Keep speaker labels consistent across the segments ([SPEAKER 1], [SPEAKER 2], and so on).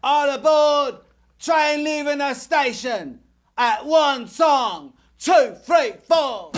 [SPEAKER 1] All aboard! Train leaving the station at one song, 2, 3, 4.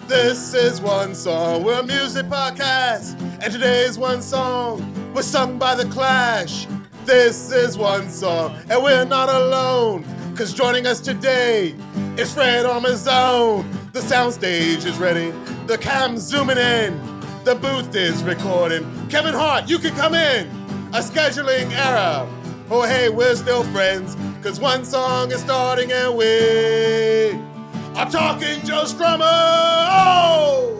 [SPEAKER 2] This is One Song, we're a music podcast, and today's one song was sung by The Clash. This is One Song, and we're not alone, cause joining us today is Fred Armisen. The soundstage is ready, the cam's zooming in, the booth is recording. Kevin Hart, you can come in, a scheduling error. Oh hey, we're still friends, cause One Song is starting and we are talking Joe Strummer, oh!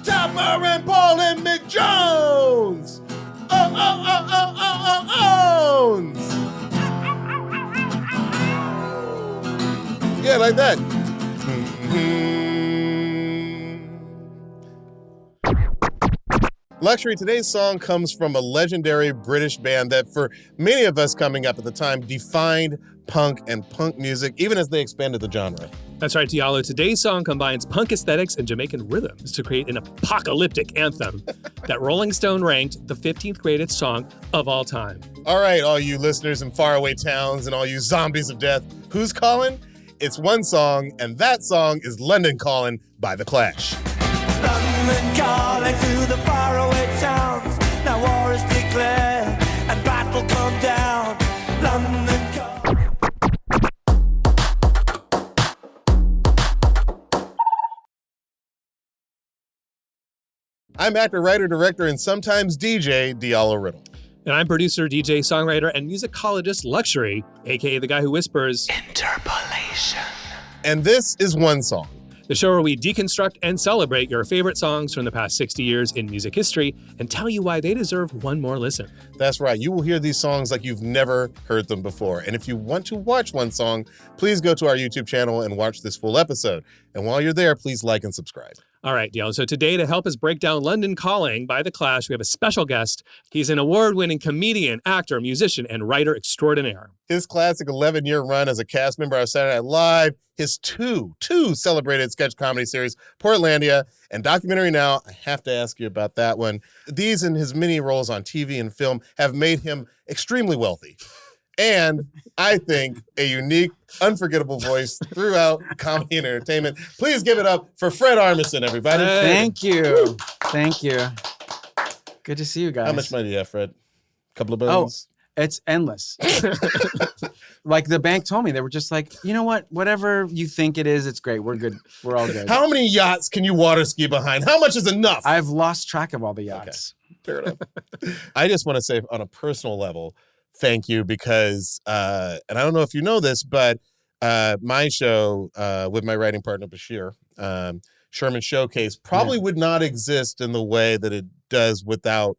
[SPEAKER 2] Tapper and Paul and Mick Jones, yeah, like that. Luxury, today's song comes from a legendary British band that for many of us coming up at the time defined punk and punk music, even as they expanded the genre.
[SPEAKER 3] That's right, Diallo. Today's song combines punk aesthetics and Jamaican rhythms to create an apocalyptic anthem that Rolling Stone ranked the 15th greatest song of all time.
[SPEAKER 2] All right, all you listeners in faraway towns and all you zombies of death, who's calling? It's One Song, and that song is London Calling by The Clash.
[SPEAKER 4] London calling to the faraway towns. Now war is declared and battle come down. London calling.
[SPEAKER 2] I'm actor, writer, director, and sometimes DJ Diallo.
[SPEAKER 3] And I'm producer, DJ, songwriter, and musicologist Luxury, aka the guy who whispers
[SPEAKER 4] Interpolation.
[SPEAKER 2] And this is One Song,
[SPEAKER 3] the show where we deconstruct and celebrate your favorite songs from the past 60 years in music history and tell you why they deserve one more listen.
[SPEAKER 2] That's right. You will hear these songs like you've never heard them before. And if you want to watch One Song, please go to our YouTube channel and watch this full episode. And while you're there, please like and subscribe.
[SPEAKER 3] All right, Diallo. So today, to help us break down London Calling by The Clash, we have a special guest. He's an award-winning comedian, actor, musician, and writer extraordinaire.
[SPEAKER 2] His classic 11-year run as a cast member on Saturday Night Live, his two celebrated sketch comedy series, Portlandia, and documentary now. I have to ask you about that one. These and his many roles on TV and film have made him extremely wealthy. And I think a unique, unforgettable voice throughout comedy and entertainment. Please give it up for Fred Armisen, everybody.
[SPEAKER 5] Thank you. Thank you. Good to see you guys.
[SPEAKER 2] How much money do you have, Fred? A couple of billions?
[SPEAKER 5] Oh, it's endless. Like the bank told me, they were just like, you know what? Whatever you think it is, it's great. We're good. We're all good.
[SPEAKER 2] How many yachts can you water ski behind? How much is enough?
[SPEAKER 5] I've lost track of all the yachts.
[SPEAKER 2] Okay. Fair enough. I just want to say on a personal level, thank you because, and I don't know if you know this, but my show with my writing partner, Bashir, Sherman Showcase, probably would not exist in the way that it does without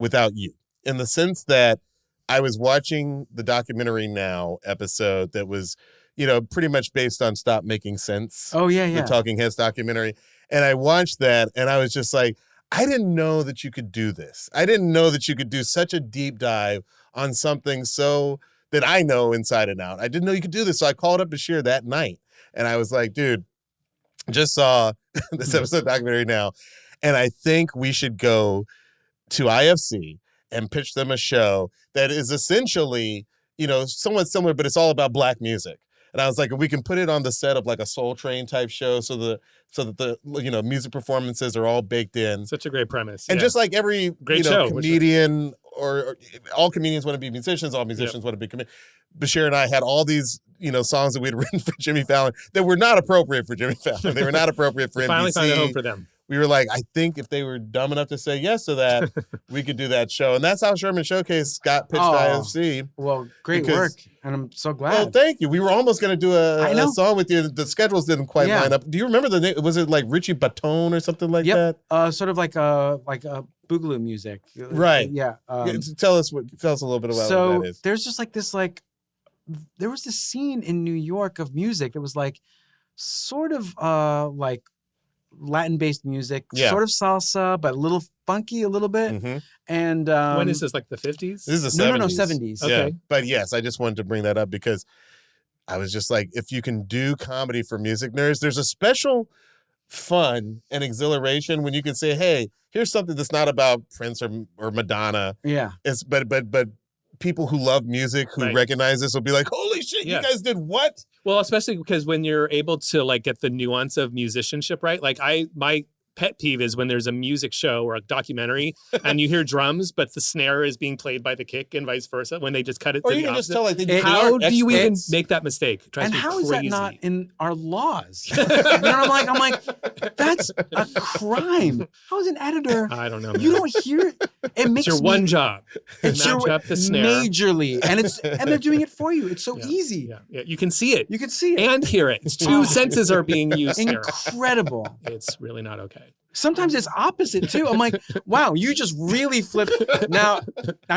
[SPEAKER 2] you. In the sense that I was watching the documentary Now episode that was, pretty much based on Stop Making Sense.
[SPEAKER 5] Oh, yeah.
[SPEAKER 2] The Talking Heads documentary. And I watched that and I was just like, I didn't know that you could do this. I didn't know that you could do such a deep dive on something so that I know inside and out. I didn't know you could do this. So I called up Bashir that night and I was like, dude, just saw this episode of documentary Now. And I think we should go to IFC and pitch them a show that is essentially, somewhat similar, but it's all about Black music. And I was like, we can put it on the set of like a Soul Train type show so that the music performances are all baked in.
[SPEAKER 3] Such a great premise.
[SPEAKER 2] And just like every
[SPEAKER 3] great show,
[SPEAKER 2] comedian or all comedians want to be musicians, all musicians want to be comedians. Bashir and I had all these, songs that we had written for Jimmy Fallon that were not appropriate for Jimmy Fallon. They were not appropriate for NBC.
[SPEAKER 3] Finally found a home for them.
[SPEAKER 2] We were like, I think if they were dumb enough to say yes to that, we could do that show. And that's how Sherman Showcase got pitched to IFC.
[SPEAKER 5] Well, great work. And I'm so glad.
[SPEAKER 2] Oh, thank you. We were almost going to do a song with you. The schedules didn't quite line up. Do you remember the name? Was it like Richie Baton or something like that?
[SPEAKER 5] Sort of like a boogaloo music.
[SPEAKER 2] Right.
[SPEAKER 5] Yeah.
[SPEAKER 2] Tell us a little bit about what that is.
[SPEAKER 5] There's just like this, there was this scene in New York of music that was like sort of Latin-based music,
[SPEAKER 2] Yeah.
[SPEAKER 5] sort of salsa, but a little funky a little bit.
[SPEAKER 2] Mhm.
[SPEAKER 5] And
[SPEAKER 3] when is this, like the 50s?
[SPEAKER 2] This is the 70s.
[SPEAKER 5] No, 70s.
[SPEAKER 2] Yeah.
[SPEAKER 3] Okay.
[SPEAKER 2] But yes, I just wanted to bring that up because I was just like, if you can do comedy for music nerds, there's a special fun and exhilaration when you can say, hey, here's something that's not about Prince or Madonna.
[SPEAKER 5] Yeah.
[SPEAKER 2] It's but people who love music who
[SPEAKER 3] Right.
[SPEAKER 2] recognize this will be like, holy shit,
[SPEAKER 3] Yeah.
[SPEAKER 2] you guys did what?
[SPEAKER 3] Well, especially because when you're able to like get the nuance of musicianship, right? Like my pet peeve is when there's a music show or a documentary and you hear drums, but the snare is being played by the kick and vice versa when they just cut it
[SPEAKER 2] Or
[SPEAKER 3] to
[SPEAKER 2] you
[SPEAKER 3] the
[SPEAKER 2] can just
[SPEAKER 3] opposite.
[SPEAKER 2] tell like they
[SPEAKER 3] How do you even
[SPEAKER 2] experts.
[SPEAKER 3] make that mistake? It drives
[SPEAKER 5] And
[SPEAKER 3] me
[SPEAKER 5] how is that
[SPEAKER 3] crazy.
[SPEAKER 5] not in our laws? You know, I'm like, that's a crime. How is an editor?
[SPEAKER 3] I don't know. Man.
[SPEAKER 5] You don't hear it. It makes
[SPEAKER 3] It's your
[SPEAKER 5] me,
[SPEAKER 3] one job.
[SPEAKER 5] It's
[SPEAKER 3] Match
[SPEAKER 5] your
[SPEAKER 3] up the snare.
[SPEAKER 5] majorly, and they're doing it for you. It's so
[SPEAKER 3] Yeah.
[SPEAKER 5] easy.
[SPEAKER 3] Yeah, you can see it
[SPEAKER 5] You can see it.
[SPEAKER 3] and hear it. It's two senses are being used here.
[SPEAKER 5] Incredible.
[SPEAKER 3] It's really not okay.
[SPEAKER 5] Sometimes it's opposite too. I'm like, wow, you just really flipped. Now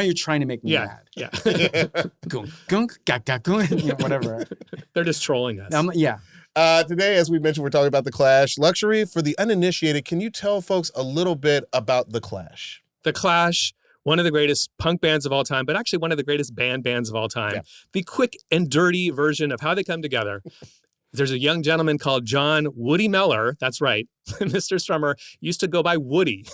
[SPEAKER 5] you're trying to make me
[SPEAKER 3] Yeah,
[SPEAKER 5] mad.
[SPEAKER 3] yeah.
[SPEAKER 5] Gunk, gunk, gak, gak, gunk, you know, whatever.
[SPEAKER 3] They're just trolling us.
[SPEAKER 5] Yeah.
[SPEAKER 2] Today, as we mentioned, we're talking about The Clash. Luxury, for the uninitiated, can you tell folks a little bit about The Clash?
[SPEAKER 3] The Clash, one of the greatest punk bands of all time, but actually one of the greatest bands of all time.
[SPEAKER 2] Yeah.
[SPEAKER 3] The quick and dirty version of how they come together. There's a young gentleman called John Woody Meller. That's right. Mr. Strummer used to go by Woody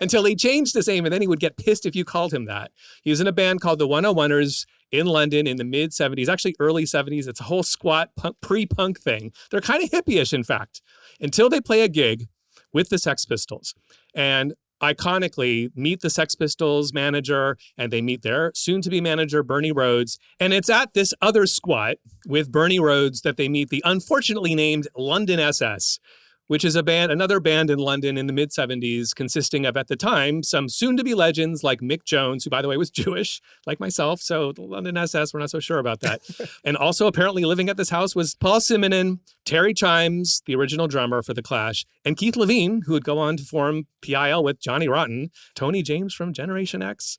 [SPEAKER 3] until he changed his name, and then he would get pissed if you called him that. He was in a band called the 101ers in London in the mid 70s, actually early 70s. It's a whole squat pre-punk thing. They're kind of hippie-ish, in fact, until they play a gig with the Sex Pistols. And iconically meet the Sex Pistols manager, and they meet their soon-to-be manager, Bernie Rhodes. And it's at this other squat with Bernie Rhodes that they meet the unfortunately named London SS, which is another band in London in the mid-70s, consisting of, at the time, some soon-to-be legends like Mick Jones, who, by the way, was Jewish, like myself. So the London SS, we're not so sure about that. And also apparently living at this house was Paul Simonon, Terry Chimes, the original drummer for The Clash, and Keith Levine, who would go on to form PIL with Johnny Rotten, Tony James from Generation X,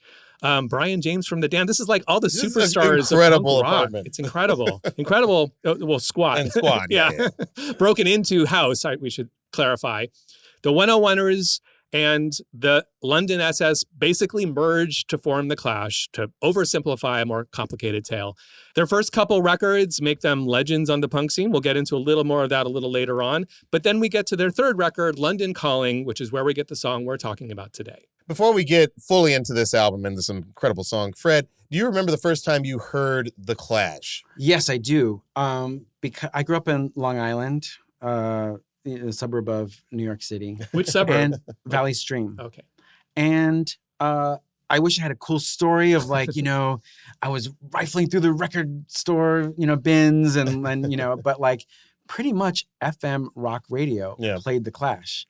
[SPEAKER 3] Brian James from The Damned. This is like all the
[SPEAKER 2] This is
[SPEAKER 3] superstars
[SPEAKER 2] an incredible
[SPEAKER 3] of punk rock.
[SPEAKER 2] apartment.
[SPEAKER 3] It's incredible. Incredible. Well, squat.
[SPEAKER 2] And squad.
[SPEAKER 3] yeah. Broken into house, we should clarify. The 101ers and the London SS basically merged to form The Clash, to oversimplify a more complicated tale. Their first couple records make them legends on the punk scene. We'll get into a little more of that a little later on. But then we get to their third record, London Calling, which is where we get the song we're talking about today.
[SPEAKER 2] Before we get fully into this album and this incredible song, Fred, do you remember the first time you heard The Clash?
[SPEAKER 5] Yes, I do. Because I grew up in Long Island, a suburb of New York City,
[SPEAKER 3] Which suburb?
[SPEAKER 5] and Valley Stream.
[SPEAKER 3] Okay.
[SPEAKER 5] And I wish I had a cool story of like, you know, I was rifling through the record store, you know, bins and you know, but like pretty much FM rock radio played The Clash.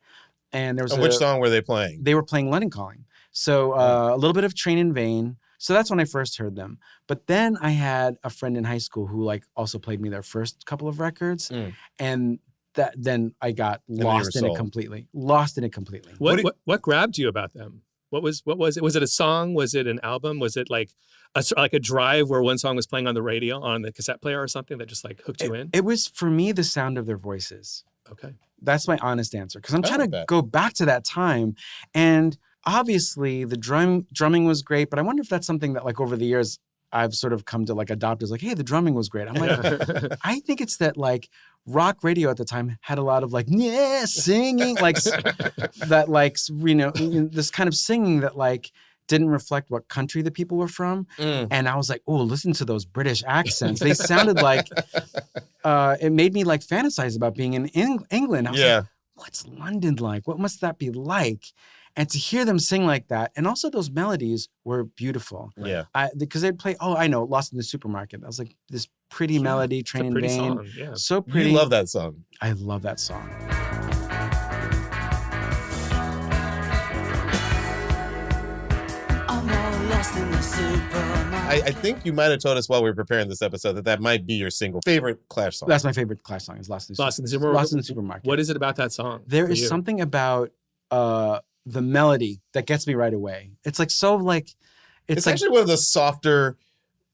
[SPEAKER 5] And there was
[SPEAKER 2] Which song were they playing?
[SPEAKER 5] They were playing London Calling. So a little bit of Train in Vain. So that's when I first heard them. But then I had a friend in high school who like also played me their first couple of records. And then I got lost in it completely. Lost in it completely.
[SPEAKER 3] What grabbed you about them? What was it? Was it a song? Was it an album? Was it like a drive where one song was playing on the radio, on the cassette player or something that just like hooked you in?
[SPEAKER 5] It was, for me, the sound of their voices.
[SPEAKER 3] Okay.
[SPEAKER 5] That's my honest answer. Because I'm trying to go back to that time. And obviously the drumming was great, but I wonder if that's something that like over the years I've sort of come to like adopt as like, hey, the drumming was great. I'm like, I think it's that like rock radio at the time had a lot of like, yeah, singing, like that, like, you know, this kind of singing that like didn't reflect what country the people were from. And I was like, oh, listen to those British accents. They sounded like, it made me like fantasize about being in England. I was like, what's London like? What must that be like? And to hear them sing like that, and also those melodies were beautiful.
[SPEAKER 2] Yeah.
[SPEAKER 5] Because they'd play, I know, Lost in the Supermarket. I was like, this pretty melody, Train in Vain.
[SPEAKER 3] Song, yeah.
[SPEAKER 5] So pretty.
[SPEAKER 2] You love that song.
[SPEAKER 5] I love that song.
[SPEAKER 2] I think you might have told us while we were preparing this episode that might be your single favorite Clash song.
[SPEAKER 5] That's my favorite Clash song, is Lost in the Supermarket.
[SPEAKER 3] What is it about that song?
[SPEAKER 5] There is something about the melody that gets me right away. It's like so like
[SPEAKER 2] it's like, actually one of the softer.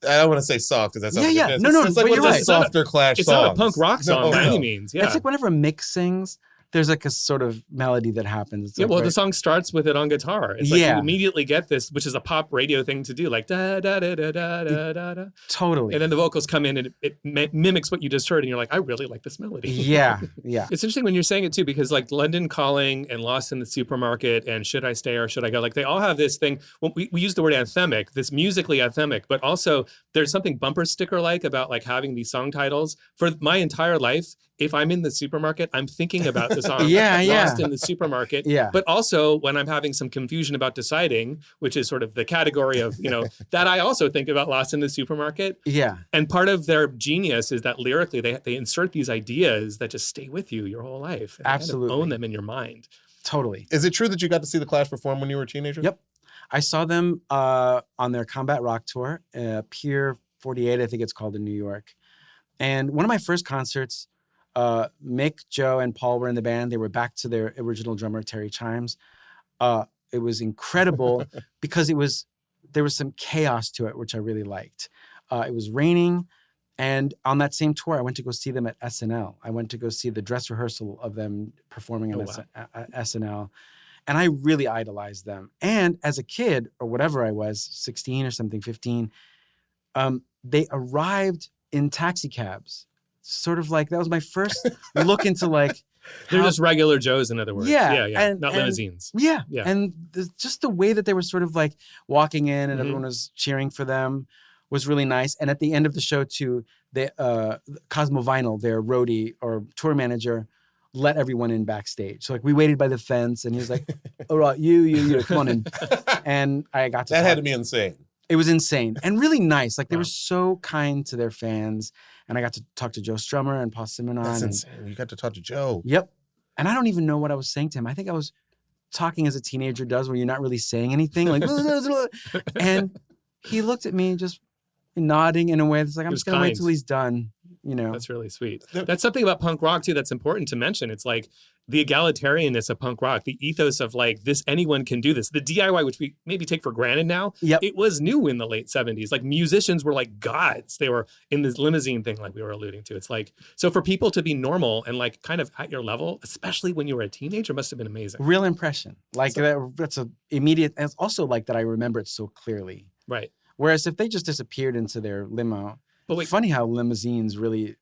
[SPEAKER 2] I don't want to say soft because that's
[SPEAKER 5] no,
[SPEAKER 2] it's like one of the softer Clash songs.
[SPEAKER 3] It's not a punk rock song by any means. Yeah,
[SPEAKER 5] it's like whenever Mick sings, there's like a sort of melody that happens. It's
[SPEAKER 3] Yeah,
[SPEAKER 5] like,
[SPEAKER 3] well,
[SPEAKER 5] right?
[SPEAKER 3] the song starts with it on guitar. It's like
[SPEAKER 5] Yeah.
[SPEAKER 3] you immediately get this, which is a pop radio thing to do, like da da da da da da da da.
[SPEAKER 5] Totally.
[SPEAKER 3] And then the vocals come in and it mimics what you just heard, and you're like, I really like this melody.
[SPEAKER 5] Yeah.
[SPEAKER 3] It's interesting when you're saying it too, because like London Calling and Lost in the Supermarket and Should I Stay or Should I Go, like they all have this thing. Well, we use the word anthemic, this musically anthemic, but also there's something bumper sticker like about like having these song titles. For my entire life, if I'm in the supermarket, I'm thinking about the song Lost in the Supermarket.
[SPEAKER 5] Yeah.
[SPEAKER 3] But also when I'm having some confusion about deciding, which is sort of the category of, that I also think about Lost in the Supermarket.
[SPEAKER 5] Yeah.
[SPEAKER 3] And part of their genius is that lyrically they insert these ideas that just stay with you your whole life. And
[SPEAKER 5] Absolutely.
[SPEAKER 3] Kind of own them in your mind.
[SPEAKER 5] Totally.
[SPEAKER 2] Is it true that you got to see the Clash perform when you were a teenager?
[SPEAKER 5] Yep. I saw them on their Combat Rock tour, Pier 48, I think it's called, in New York. And one of my first concerts, Mick, Joe, and Paul were in the band. They were back to their original drummer, Terry Chimes. It was incredible because there was some chaos to it, which I really liked. It was raining. And on that same tour, I went to go see them at SNL. I went to go see the dress rehearsal of them performing on SNL. And I really idolized them. And as a kid, or whatever I was, 16 or something, 15, they arrived in taxi cabs. Sort of like, that was my first look into like...
[SPEAKER 3] They're just regular Joes, in other words.
[SPEAKER 5] Yeah.
[SPEAKER 3] Not limousines.
[SPEAKER 5] Yeah. And just the way that they were sort of like walking in and everyone was cheering for them was really nice. And at the end of the show too, Cosmo Vinyl, their roadie or tour manager, let everyone in backstage. So like we waited by the fence and he was like, all right, you, come on in. And I got to
[SPEAKER 2] That had to be insane.
[SPEAKER 5] It was insane and really nice. Like they were so kind to their fans. And I got to talk to Joe Strummer and Paul Simonon.
[SPEAKER 2] That's insane. You got to talk to Joe.
[SPEAKER 5] Yep. And I don't even know what I was saying to him. I think I was talking as a teenager does, where you're not really saying anything. Like, and he looked at me just nodding in a way that's like, I'm just going to wait till he's done.
[SPEAKER 3] That's really sweet. That's something about punk rock too that's important to mention. It's like the egalitarianness of punk rock, the ethos of like this, anyone can do this. The DIY, which we maybe take for granted now, it was new in the late 70s. Like musicians were like gods. They were in this limousine thing like we were alluding to. It's like, so for people to be normal and like kind of at your level, especially when you were a teenager, must have been amazing.
[SPEAKER 5] Real impression. Like that's a immediate, and it's also like that I remember it so clearly.
[SPEAKER 3] Right.
[SPEAKER 5] Whereas if they just disappeared into their limo, it's funny how limousines really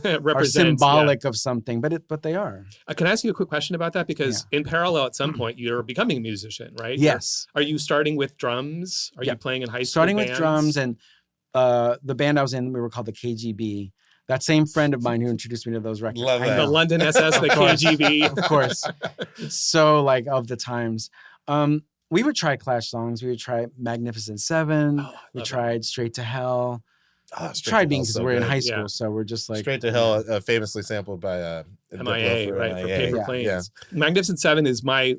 [SPEAKER 5] are symbolic of something, but they are.
[SPEAKER 3] Can I ask you a quick question about that? Because in parallel, at some point, you're becoming a musician, right?
[SPEAKER 5] Yes.
[SPEAKER 3] Are you starting with drums? Are you playing in high school
[SPEAKER 5] Starting
[SPEAKER 3] bands?
[SPEAKER 5] with drums, and the band I was in, we were called the KGB. That same friend of mine who introduced me to those records.
[SPEAKER 2] Love that.
[SPEAKER 3] The London SS, the KGB.
[SPEAKER 5] Of course. So like of the times. We would try Clash songs. We would try Magnificent Seven. We tried Straight to Hell. Tried being because we're in high school, so we're just like
[SPEAKER 2] Straight to Hell, famously sampled by
[SPEAKER 3] MIA, right? For Paper Planes.
[SPEAKER 2] Yeah.
[SPEAKER 3] Magnificent Seven is my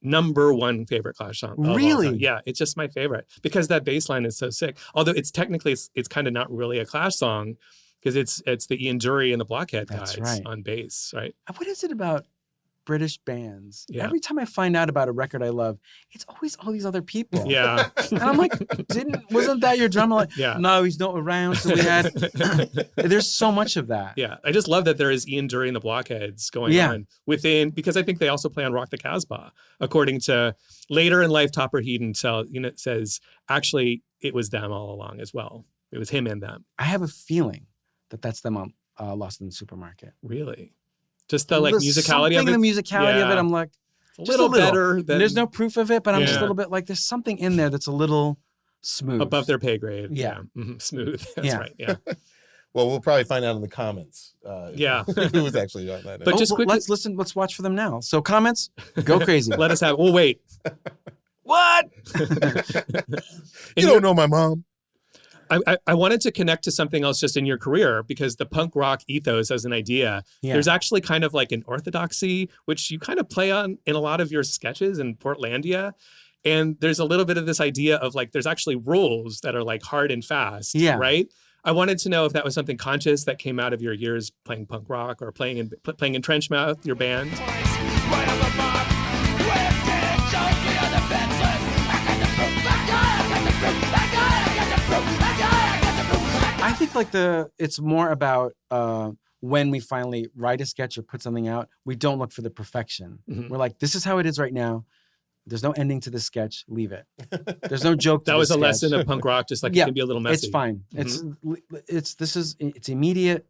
[SPEAKER 3] number one favorite Clash song.
[SPEAKER 5] Really?
[SPEAKER 3] Yeah, it's just my favorite because that bass line is so sick. Although it's technically it's kind of not really a Clash song because it's the Ian Dury and the Blockhead guys on bass, right?
[SPEAKER 5] What is it about British bands?
[SPEAKER 3] Yeah.
[SPEAKER 5] Every time I find out about a record I love, it's always all these other people.
[SPEAKER 3] Yeah.
[SPEAKER 5] And I'm like, wasn't that your drummer? Like,
[SPEAKER 3] yeah.
[SPEAKER 5] No, he's not around. So we had, there's so much of that.
[SPEAKER 3] Yeah. I just love that there is Ian Dury and the Blockheads going on within, because I think they also play on Rock the Casbah, according to later in life, Topper Headon says, actually, it was them all along as well. It was him and them.
[SPEAKER 5] I have a feeling that that's them on Lost in the Supermarket.
[SPEAKER 3] Really? Just the like musicality of it.
[SPEAKER 5] The musicality of it, I'm like,
[SPEAKER 3] a little better than.
[SPEAKER 5] There's no proof of it, but I'm just a little bit like, there's something in there that's a little smooth.
[SPEAKER 3] Above their pay grade.
[SPEAKER 5] Yeah.
[SPEAKER 3] Mm-hmm. Smooth. That's right. Yeah.
[SPEAKER 2] Well, we'll probably find out in the comments. Who was actually on that.
[SPEAKER 5] But just quickly, let's watch for them now. So comments, go crazy.
[SPEAKER 3] Let us have. Oh wait.
[SPEAKER 5] What?
[SPEAKER 2] You don't know my mom.
[SPEAKER 3] I wanted to connect to something else just in your career because the punk rock ethos as an idea, there's actually kind of like an orthodoxy, which you kind of play on in a lot of your sketches in Portlandia. And there's a little bit of this idea of like, there's actually rules that are like hard and fast, right? I wanted to know if that was something conscious that came out of your years playing punk rock or playing in Trenchmouth, your band.
[SPEAKER 4] Right on the mark,
[SPEAKER 5] I think like it's more about when we finally write a sketch or put something out, we don't look for the perfection.
[SPEAKER 3] Mhm.
[SPEAKER 5] We're like, this is how it is right now. There's no ending to the sketch. Leave it. There's no joke.
[SPEAKER 3] That was a lesson of punk rock. Just like it
[SPEAKER 5] Yeah,
[SPEAKER 3] can be a little messy.
[SPEAKER 5] It's fine. It's immediate.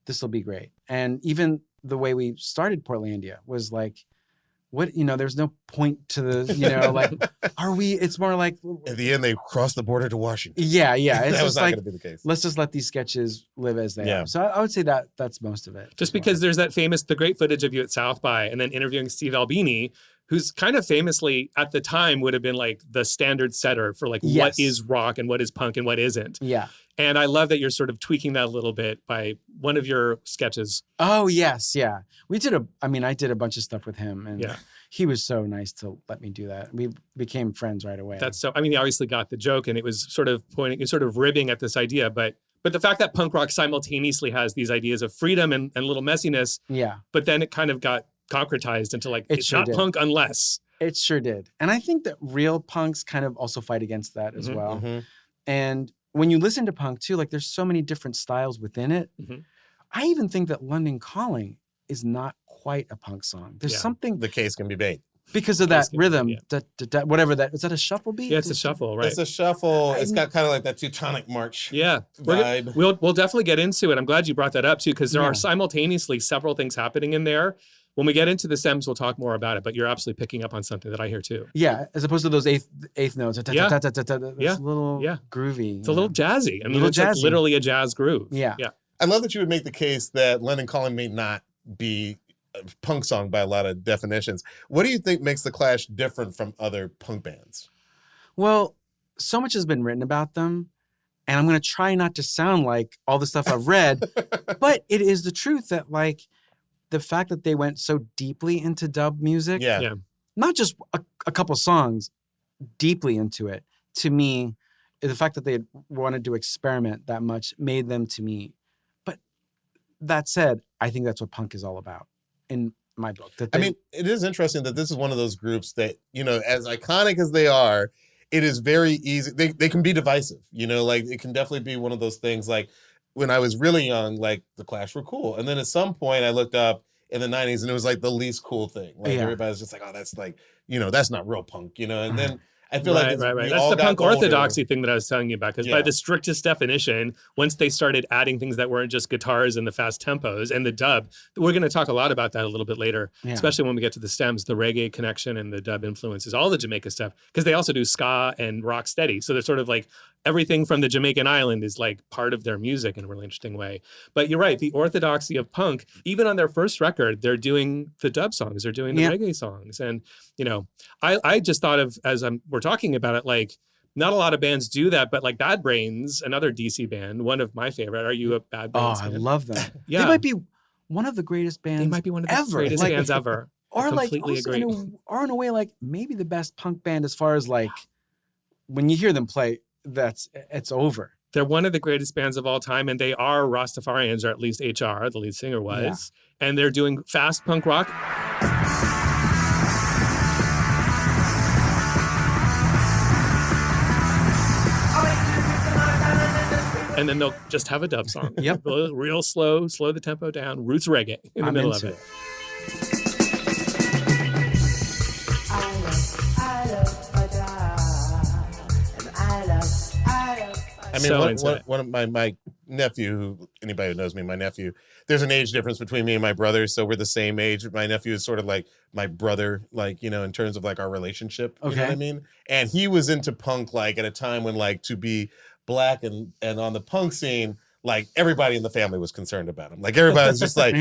[SPEAKER 5] This will be great. And even the way we started Portlandia was like, what, there's no point to the, like, it's more like.
[SPEAKER 2] At the end, they crossed the border to Washington.
[SPEAKER 5] Yeah. It's
[SPEAKER 2] That was
[SPEAKER 5] just
[SPEAKER 2] not
[SPEAKER 5] like,
[SPEAKER 2] going to be the case.
[SPEAKER 5] let's just let these sketches live as they are. So I would say that's most of it.
[SPEAKER 3] Just because there's the great footage of you at South by and then interviewing Steve Albini, who's kind of famously at the time would have been like the standard setter for like what is rock and what is punk and what isn't.
[SPEAKER 5] Yeah.
[SPEAKER 3] And I love that you're sort of tweaking that a little bit by one of your sketches.
[SPEAKER 5] Oh, yes. Yeah. I did a bunch of stuff with him and he was so nice to let me do that. We became friends right away.
[SPEAKER 3] He obviously got the joke and it was sort of ribbing at this idea, but the fact that punk rock simultaneously has these ideas of freedom and a little messiness.
[SPEAKER 5] Yeah.
[SPEAKER 3] But then it kind of got concretized into like, it's not punk unless.
[SPEAKER 5] It sure did. And I think that real punks kind of also fight against that as well.
[SPEAKER 2] Mm-hmm.
[SPEAKER 5] And when you listen to punk too, like there's so many different styles within it.
[SPEAKER 3] Mm-hmm.
[SPEAKER 5] I even think that London Calling is not quite a punk song. There's something.
[SPEAKER 2] The case can be made.
[SPEAKER 5] Because of that rhythm, whatever that, is that a shuffle beat?
[SPEAKER 3] Yeah, it's a shuffle, right?
[SPEAKER 2] It's a shuffle. It's got kind of like that Teutonic March vibe.
[SPEAKER 3] We'll definitely get into it. I'm glad you brought that up too, because there are simultaneously several things happening in there. When we get into the stems, we'll talk more about it, but you're absolutely picking up on something that I hear too.
[SPEAKER 5] Yeah, as opposed to those eighth notes. It's a little groovy.
[SPEAKER 3] It's a little jazzy. I mean, it's
[SPEAKER 5] jazzy.
[SPEAKER 3] like literally a jazz groove.
[SPEAKER 5] Yeah.
[SPEAKER 2] I love that you would make the case that London Calling may not be a punk song by a lot of definitions. What do you think makes The Clash different from other punk bands?
[SPEAKER 5] Well, so much has been written about them, and I'm going to try not to sound like all the stuff I've read, but it is the truth that like the fact that they went so deeply into dub music, not just a couple songs, deeply into it, to me, the fact that they wanted to experiment that much made them to me. But that said, I think that's what punk is all about in my book.
[SPEAKER 2] It is interesting that this is one of those groups that, as iconic as they are, it is very easy. They can be divisive, like it can definitely be one of those things. Like when I was really young, like The Clash were cool. And then at some point I looked up in the 90s and it was like the least cool thing. Like everybody's just like, oh, that's like, that's not real punk, and then I feel like
[SPEAKER 3] right. That's the punk orthodoxy thing that I was telling you about. Because by the strictest definition, once they started adding things that weren't just guitars and the fast tempos and the dub, we're going to talk a lot about that a little bit later, especially when we get to the stems, the reggae connection and the dub influences, all the Jamaica stuff. Because they also do ska and rock steady. So they're sort of like everything from the Jamaican island is like part of their music in a really interesting way. But you're right, the orthodoxy of punk, even on their first record, they're doing the dub songs, they're doing the reggae songs. And, I just thought of, we're talking about it, like not a lot of bands do that, but like Bad Brains, another DC band, one of my favorite. Are you a Bad Brains fan?
[SPEAKER 5] I love them. They might be one of the greatest bands.
[SPEAKER 3] They might be one of the greatest bands ever.
[SPEAKER 5] Or like,
[SPEAKER 3] completely agree.
[SPEAKER 5] In a way, like maybe the best punk band as far as like when you hear them play, it's over.
[SPEAKER 3] They're one of the greatest bands of all time, and they are Rastafarians, or at least HR, the lead singer was, and they're doing fast punk rock. And then they'll just have a dub song. Real slow the tempo down, roots reggae in the middle of it.
[SPEAKER 2] I mean, one of my nephew, who anybody who knows me, my nephew, there's an age difference between me and my brother, so we're the same age. My nephew is sort of like my brother, like, in terms of like our relationship. You know what I mean? And he was into punk like at a time when like to be black and on the punk scene, like everybody in the family was concerned about him. Like everybody was just like,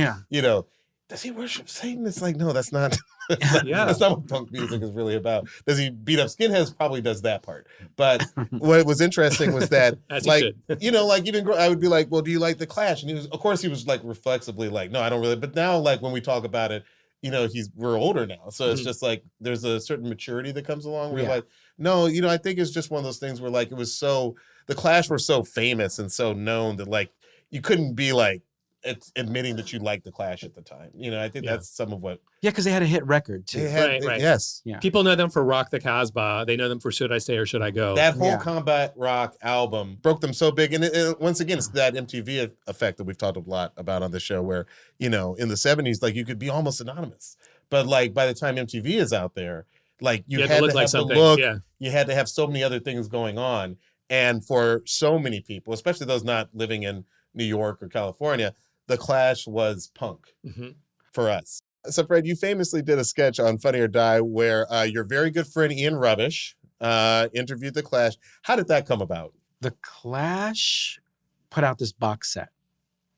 [SPEAKER 2] does he worship Satan? It's like, no, that's not. That's not what punk music is really about. Does he beat up skinheads? Probably does that part. But what was interesting was that, like, like even I would be like, well, do you like The Clash? And of course, he was like reflexively like, no, I don't really. But now, like when we talk about it, we're older now, so it's just like there's a certain maturity that comes along. Where you're like, no, I think it's just one of those things where like The Clash were so famous and so known that like you couldn't be like admitting that you liked the Clash at the time. You know, I think that's some of what.
[SPEAKER 5] Yeah, because they had a hit record too.
[SPEAKER 3] Right.
[SPEAKER 2] Yes.
[SPEAKER 5] Yeah.
[SPEAKER 3] People know them for Rock the Casbah. They know them for Should I Stay or Should I Go?
[SPEAKER 2] That whole combat rock album broke them so big. And once again, it's that MTV effect that we've talked a lot about on the show where, you know, in the 70s, like you could be almost anonymous. But like by the time MTV is out there, like you had to
[SPEAKER 3] look
[SPEAKER 2] have
[SPEAKER 3] like
[SPEAKER 2] the
[SPEAKER 3] something.
[SPEAKER 2] look.
[SPEAKER 3] Yeah.
[SPEAKER 2] You had to have so many other things going on. And for so many people, especially those not living in New York or California, the Clash was punk for us. So, Fred, you famously did a sketch on Funny or Die where your very good friend Ian Rubbish interviewed the Clash. How did that come about?
[SPEAKER 5] The Clash put out this box set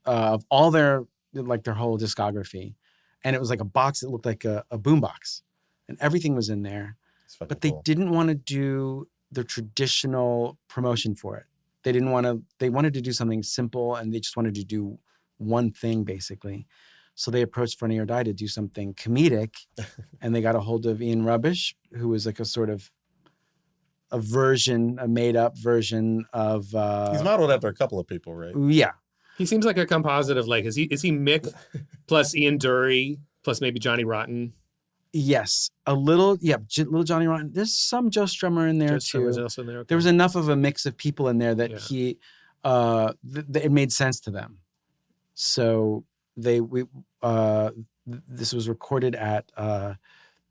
[SPEAKER 5] of all their whole discography. And it was like a box that looked like a boombox. And everything was in there. But they didn't want to do the traditional promotion for it. They wanted to do something simple, and they just wanted to do one thing basically. So they approached Funny or Die to do something comedic, and they got a hold of Ian Rubbish, who was like a sort of a made up version of.
[SPEAKER 2] He's modeled after a couple of people, right?
[SPEAKER 5] Yeah.
[SPEAKER 3] He seems like a composite of like, is he Mick plus Ian Dury plus maybe Johnny Rotten?
[SPEAKER 5] Yes, little Johnny Rotten. There's some Joe Strummer in there too.
[SPEAKER 3] Also in there. Okay.
[SPEAKER 5] There was enough of a mix of people in there that it made sense to them. So this was recorded at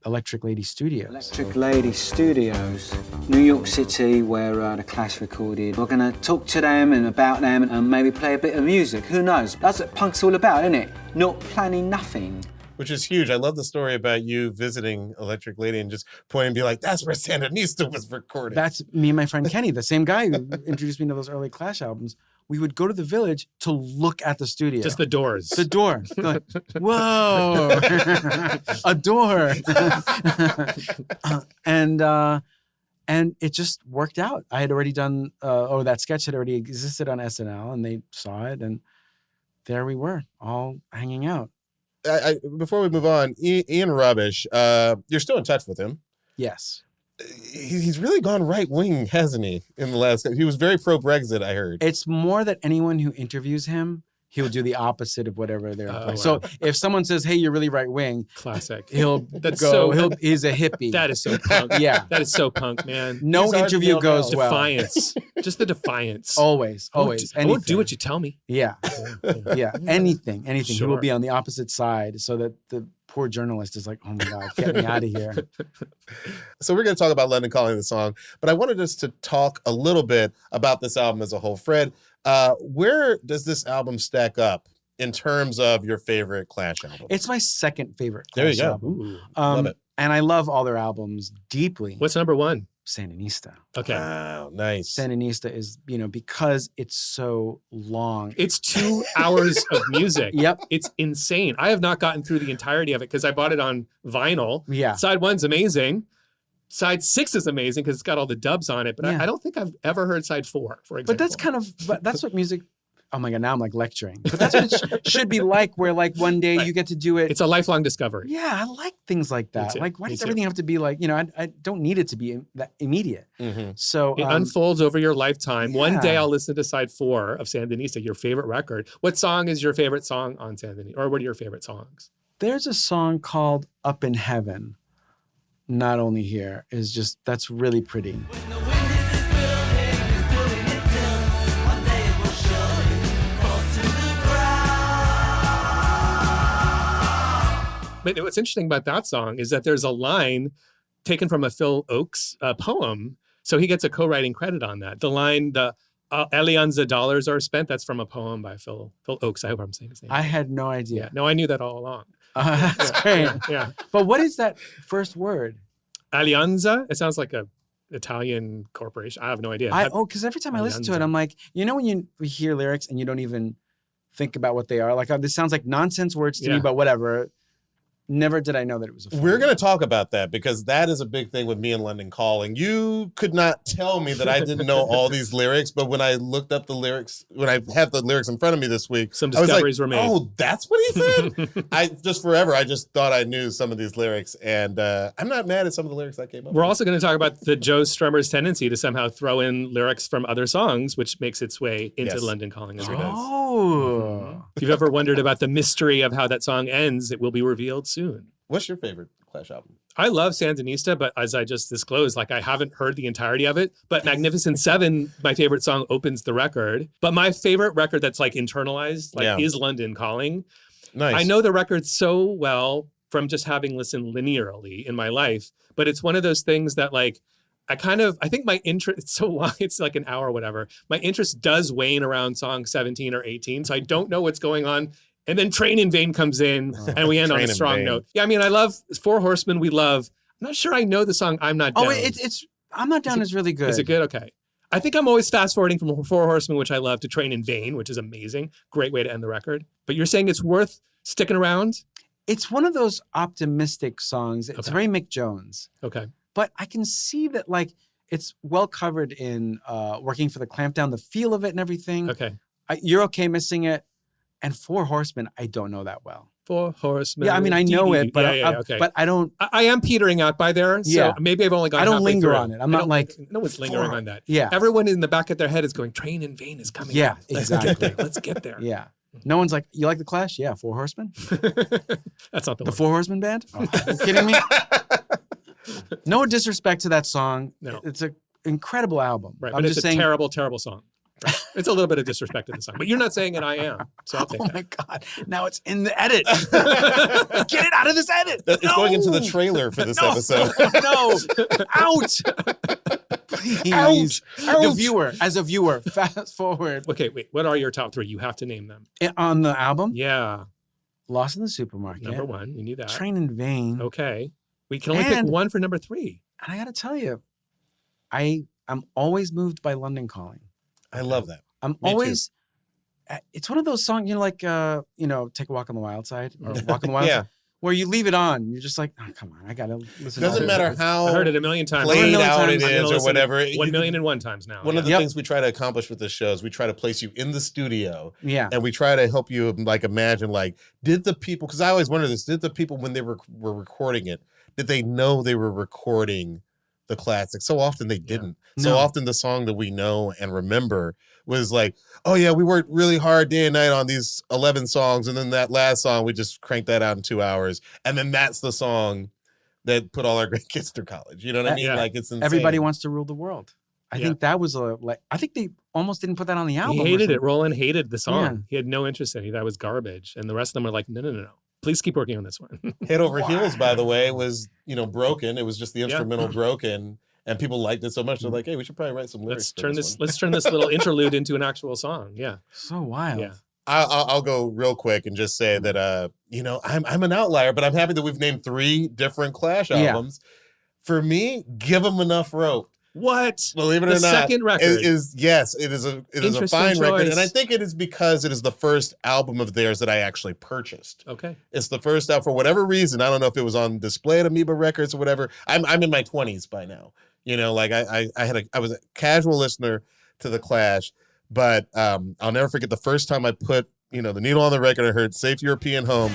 [SPEAKER 5] Electric Lady Studios.
[SPEAKER 6] Electric Lady Studios, New York City, where the Clash recorded. We're gonna talk to them and about them and maybe play a bit of music. Who knows? That's what punk's all about, isn't it? Not planning nothing.
[SPEAKER 2] Which is huge. I love the story about you visiting Electric Lady and just pointing and be like, that's where Sandinista was recorded.
[SPEAKER 5] That's me and my friend Kenny, the same guy who introduced me to those early Clash albums. We would go to the Village to look at the studio.
[SPEAKER 3] Just the doors.
[SPEAKER 5] The door. Like, whoa, a door. And it just worked out. I had already done, that sketch had already existed on SNL, and they saw it, and there we were, all hanging out.
[SPEAKER 2] Before we move on, Ian Rubbish, you're still in touch with him.
[SPEAKER 5] Yes.
[SPEAKER 2] He's really gone right wing, hasn't he? In the last, he was very pro Brexit, I heard.
[SPEAKER 5] It's more that anyone who interviews him, he'll do the opposite of whatever they're playing. Wow. So if someone says, "Hey, you're really right wing,"
[SPEAKER 3] classic.
[SPEAKER 5] He'll he's a hippie.
[SPEAKER 3] That is so punk.
[SPEAKER 5] Yeah,
[SPEAKER 3] that is so punk, man.
[SPEAKER 5] No interview goes well.
[SPEAKER 3] Defiance, just the defiance.
[SPEAKER 5] Always.
[SPEAKER 3] I won't do what you tell me.
[SPEAKER 5] Yeah. Anything.
[SPEAKER 3] Sure.
[SPEAKER 5] He will be on the opposite side, so that the poor journalist is like, "Oh my God, get me out of here."
[SPEAKER 2] So we're going to talk about London Calling, the song, but I wanted us to talk a little bit about this album as a whole. Fred, where does this album stack up in terms of your favorite Clash album?
[SPEAKER 5] It's my second favorite Clash
[SPEAKER 2] there you go.
[SPEAKER 5] album.
[SPEAKER 2] Love it.
[SPEAKER 5] And I love all their albums deeply.
[SPEAKER 3] What's number one?
[SPEAKER 5] Sandinista.
[SPEAKER 3] Okay.
[SPEAKER 2] Wow, nice.
[SPEAKER 5] Sandinista is, because it's so long.
[SPEAKER 3] It's 2 hours of music.
[SPEAKER 5] Yep.
[SPEAKER 3] It's insane. I have not gotten through the entirety of it because I bought it on vinyl.
[SPEAKER 5] Yeah.
[SPEAKER 3] Side 1's amazing. Side 6 is amazing because it's got all the dubs on it, but I don't think I've ever heard side 4, for example.
[SPEAKER 5] But that's what music, oh my God, now I'm like lecturing. But that's what it should be like, where like one day you get to do it.
[SPEAKER 3] It's a lifelong discovery.
[SPEAKER 5] Yeah, I like things like that. Like, why does everything have to be like, I don't need it to be that immediate.
[SPEAKER 2] Mm-hmm.
[SPEAKER 5] So
[SPEAKER 3] it unfolds over your lifetime. Yeah. One day I'll listen to side 4 of Sandinista, your favorite record. What song is your favorite song on Sandinista? Or what are your favorite songs?
[SPEAKER 5] There's a song called Up in Heaven. Not Only Here is just, that's really pretty.
[SPEAKER 3] But what's interesting about that song is that there's a line taken from a Phil Oakes poem. So he gets a co-writing credit on that. The line, the Alianza dollars are spent, that's from a poem by Phil Oakes. I hope I'm saying his name.
[SPEAKER 5] I had no idea.
[SPEAKER 3] Yeah, no, I knew that all along.
[SPEAKER 5] That's great.
[SPEAKER 3] Yeah.
[SPEAKER 5] But what is that first word?
[SPEAKER 3] Alianza? It sounds like a Italian corporation. I have no idea.
[SPEAKER 5] Because every time I listen to it, I'm like, when you hear lyrics and you don't even think about what they are. Like, this sounds like nonsense words to me, but whatever. Never did I know that it was a
[SPEAKER 2] We're going to talk about that because that is a big thing with me and London Calling. You could not tell me that I didn't know all these lyrics, but when I looked up the lyrics, when I had the lyrics in front of me this week,
[SPEAKER 3] some discoveries were made.
[SPEAKER 2] Oh, that's what he said? I just thought I knew some of these lyrics, and I'm not mad at some of the lyrics I came up with.
[SPEAKER 3] We're also going to talk about the Joe Strummer's tendency to somehow throw in lyrics from other songs, which makes its way into London Calling as well.
[SPEAKER 5] Oh.
[SPEAKER 3] If you've ever wondered about the mystery of how that song ends, it will be revealed soon.
[SPEAKER 2] What's your favorite Clash album?
[SPEAKER 3] I love Sandinista, but as I just disclosed, like I haven't heard the entirety of it. But Magnificent Seven, my favorite song, opens the record. But my favorite record that's like internalized, like is London Calling.
[SPEAKER 2] Nice.
[SPEAKER 3] I know the record so well from just having listened linearly in my life, but it's one of those things that like, I think my interest, it's so long, it's like an hour or whatever. My interest does wane around song 17 or 18. So I don't know what's going on. And then Train in Vain comes in and we end on a strong note. Yeah, I mean, I love Four Horsemen. We love, I'm not sure I know the song I'm Not Down.
[SPEAKER 5] Oh, I'm Not Down is really good.
[SPEAKER 3] Is it good? Okay. I think I'm always fast forwarding from Four Horsemen, which I love, to Train in Vain, which is amazing. Great way to end the record. But you're saying it's worth sticking around?
[SPEAKER 5] It's one of those optimistic songs. It's very Mick Jones.
[SPEAKER 3] Okay.
[SPEAKER 5] But I can see that like it's well covered in Working for the Clampdown, the feel of it and everything.
[SPEAKER 3] Okay.
[SPEAKER 5] You're Okay Missing It. And Four Horsemen, I don't know that well.
[SPEAKER 3] Four Horsemen.
[SPEAKER 5] Yeah, I mean, I know it, but
[SPEAKER 3] okay.
[SPEAKER 5] But I don't.
[SPEAKER 3] I am petering out by there, so maybe I've only gone.
[SPEAKER 5] I don't
[SPEAKER 3] halfway
[SPEAKER 5] linger
[SPEAKER 3] through.
[SPEAKER 5] on it. I'm not like
[SPEAKER 3] no one's lingering on that.
[SPEAKER 5] Yeah,
[SPEAKER 3] everyone in the back of their head is going, "Train in Vain is coming."
[SPEAKER 5] Yeah,
[SPEAKER 3] exactly. Let's get there. Let's get there.
[SPEAKER 5] Yeah. No one's like, you like the Clash? Yeah, Four Horsemen.
[SPEAKER 3] That's not
[SPEAKER 5] the Four Horsemen band. Oh, are you kidding me? No disrespect to that song. No, it's an incredible album.
[SPEAKER 3] Right, but it's a terrible, terrible song. Right. It's a little bit of disrespect to the song, but you're not saying it. I am. So I'll take that.
[SPEAKER 5] My God! Now it's in the edit. Get it out of this edit.
[SPEAKER 2] It's going into the trailer for this episode.
[SPEAKER 5] No, out. Please, as a viewer, fast forward.
[SPEAKER 3] Okay, wait. What are your top three? You have to name them.
[SPEAKER 5] On the album?
[SPEAKER 3] Yeah.
[SPEAKER 5] Lost in the Supermarket.
[SPEAKER 3] Number one. You need that.
[SPEAKER 5] Train in Vain.
[SPEAKER 3] Okay. We can only pick one for number three.
[SPEAKER 5] And I got to tell you, I'm always moved by London Calling.
[SPEAKER 2] I love that.
[SPEAKER 5] I'm always. It's one of those songs, Take a Walk on the Wild Side or Walk on the Wild Side, where you leave it on. You're just like, oh, come on, I gotta listen.
[SPEAKER 2] Doesn't matter how
[SPEAKER 3] I heard it a million times.
[SPEAKER 2] Played out it is or whatever.
[SPEAKER 3] 1,000,001 times now.
[SPEAKER 2] One of the things we try to accomplish with this show is we try to place you in the studio.
[SPEAKER 5] Yeah.
[SPEAKER 2] And we try to help you like imagine like, did the people? Because I always wonder this: did the people when they were recording it, did they know they were recording the classic? So often they didn't. Yeah. So often the song that we know and remember was like, oh yeah, we worked really hard day and night on these 11 songs, and then that last song we just cranked that out in 2 hours, and then that's the song that put all our great kids through college. You know what I mean?
[SPEAKER 3] Yeah.
[SPEAKER 2] Like it's insane.
[SPEAKER 5] Everybody Wants to Rule the World. I think that was I think they almost didn't put that on the album.
[SPEAKER 3] He hated it. Roland hated the song. Yeah. He had no interest in it. That was garbage, and the rest of them were like, no. Please keep working on this one.
[SPEAKER 2] Head Over Heels, by the way, was broken. It was just the instrumental broken. And people liked it so much, they're like, "Hey, we should probably write some lyrics."
[SPEAKER 3] Let's turn this little interlude into an actual song. Yeah,
[SPEAKER 5] so wild.
[SPEAKER 3] Yeah,
[SPEAKER 2] I'll go real quick and just say that I'm an outlier, but I'm happy that we've named 3 different Clash albums. For me, Give 'Em Enough Rope.
[SPEAKER 3] What?
[SPEAKER 2] Believe it or not,
[SPEAKER 3] the second record
[SPEAKER 2] it is a fine record, and I think it is because it is the first album of theirs that I actually purchased.
[SPEAKER 3] Okay,
[SPEAKER 2] it's the first album for whatever reason. I don't know if it was on display at Amoeba Records or whatever. I'm in my 20s by now. I was a casual listener to the Clash, but I'll never forget the first time I put the needle on the record. I heard "Safe European Home."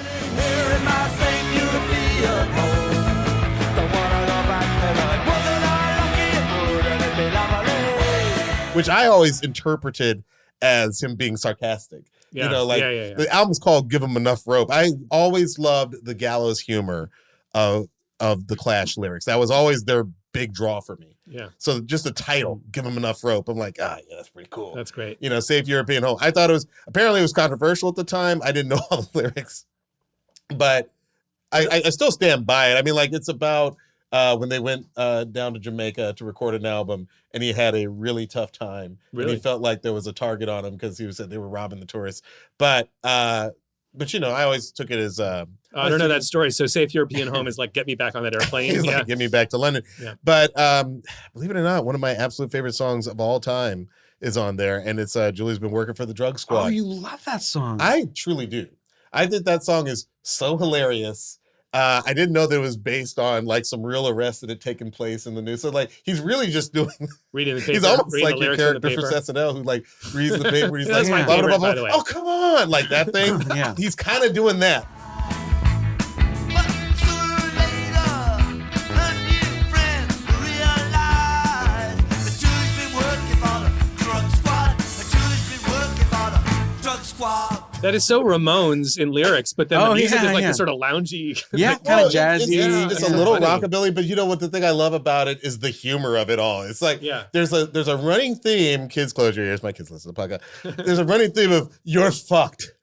[SPEAKER 2] Which I always interpreted as him being sarcastic.
[SPEAKER 3] Yeah.
[SPEAKER 2] The album's called "Give 'Em Enough Rope." I always loved the gallows humor of the Clash lyrics. That was always their big draw for me.
[SPEAKER 3] Yeah.
[SPEAKER 2] So just the title, "Give 'Em Enough Rope," I'm like, yeah, that's pretty cool.
[SPEAKER 3] That's great.
[SPEAKER 2] "Safe European Home." I thought it was controversial at the time. I didn't know all the lyrics, but I still stand by it. I mean, like, it's about when they went down to Jamaica to record an album, and he had a really tough time.
[SPEAKER 3] Really?
[SPEAKER 2] And he felt like there was a target on him because he said they were robbing the tourists. But I always took it as
[SPEAKER 3] I don't know that story. So "Safe European Home" is like, get me back on that airplane.
[SPEAKER 2] He's like, get me back to London.
[SPEAKER 3] Yeah.
[SPEAKER 2] But believe it or not, one of my absolute favorite songs of all time is on there, and it's "Julie's Been Working for the Drug Squad."
[SPEAKER 5] Oh, you love that song.
[SPEAKER 2] I truly do. I think that song is so hilarious. I didn't know that it was based on like some real arrests that had taken place in the news. So like, he's really just
[SPEAKER 3] reading the paper.
[SPEAKER 2] He's almost
[SPEAKER 3] like
[SPEAKER 2] your character for SNL who like reads the paper. He's like,
[SPEAKER 3] my favorite, by the way.
[SPEAKER 2] Oh, come on. Like that thing.
[SPEAKER 5] Yeah.
[SPEAKER 2] He's kind of doing that.
[SPEAKER 4] But sooner or later, her new friends realize that Julie's been working for the drug squad. That Julie's been working for the drug squad.
[SPEAKER 3] That is so Ramones in lyrics, but then the music is like this sort of loungy.
[SPEAKER 5] Yeah,
[SPEAKER 3] like,
[SPEAKER 5] kind of jazzy.
[SPEAKER 2] It's a little rockabilly, but you know what? The thing I love about it is the humor of it all. It's like there's a running theme. Kids, close your ears. My kids listen to the podcast. There's a running theme of "you're fucked"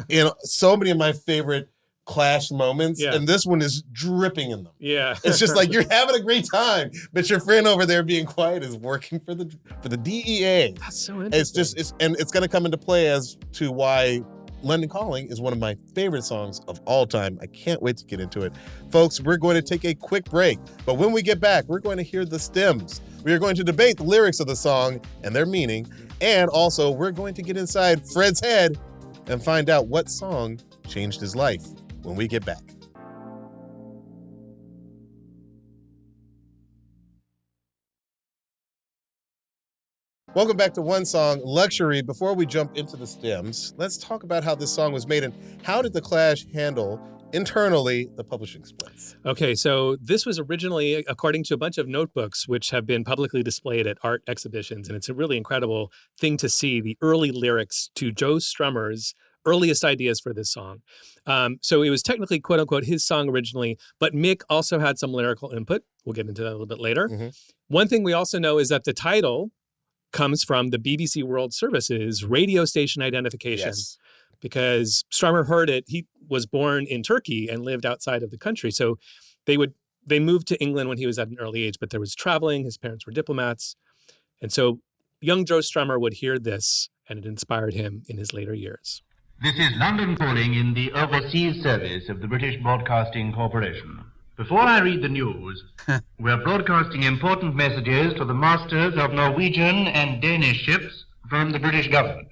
[SPEAKER 2] in so many of my favorite Clash moments, and this one is dripping in them.
[SPEAKER 3] Yeah,
[SPEAKER 2] it's just like you're having a great time, but your friend over there being quiet is working for the DEA.
[SPEAKER 3] That's so interesting.
[SPEAKER 2] It's going to come into play as to why London Calling is one of my favorite songs of all time. I can't wait to get into it. Folks, we're going to take a quick break, but when we get back, we're going to hear the stems. We are going to debate the lyrics of the song and their meaning, and also we're going to get inside Fred's head and find out what song changed his life when we get back. Welcome back to One Song Luxury. Before we jump into the stems, let's talk about how this song was made and how did the Clash handle internally the publishing splits?
[SPEAKER 3] Okay, so this was originally, according to a bunch of notebooks, which have been publicly displayed at art exhibitions, and it's a really incredible thing to see the early lyrics to Joe Strummer's earliest ideas for this song. So it was technically, quote unquote, his song originally, but Mick also had some lyrical input. We'll get into that a little bit later. Mm-hmm. One thing we also know is that the title comes from the BBC World Service's radio station identification. Yes. Because Strummer heard it. He was born in Turkey and lived outside of the country. So they moved to England when he was at an early age, but there was traveling. His parents were diplomats. And so young Joe Strummer would hear this, and it inspired him in his later years.
[SPEAKER 7] This is London Calling in the Overseas Service of the British Broadcasting Corporation. Before I read the news, we're broadcasting important messages to the masters of Norwegian and Danish ships from the British government.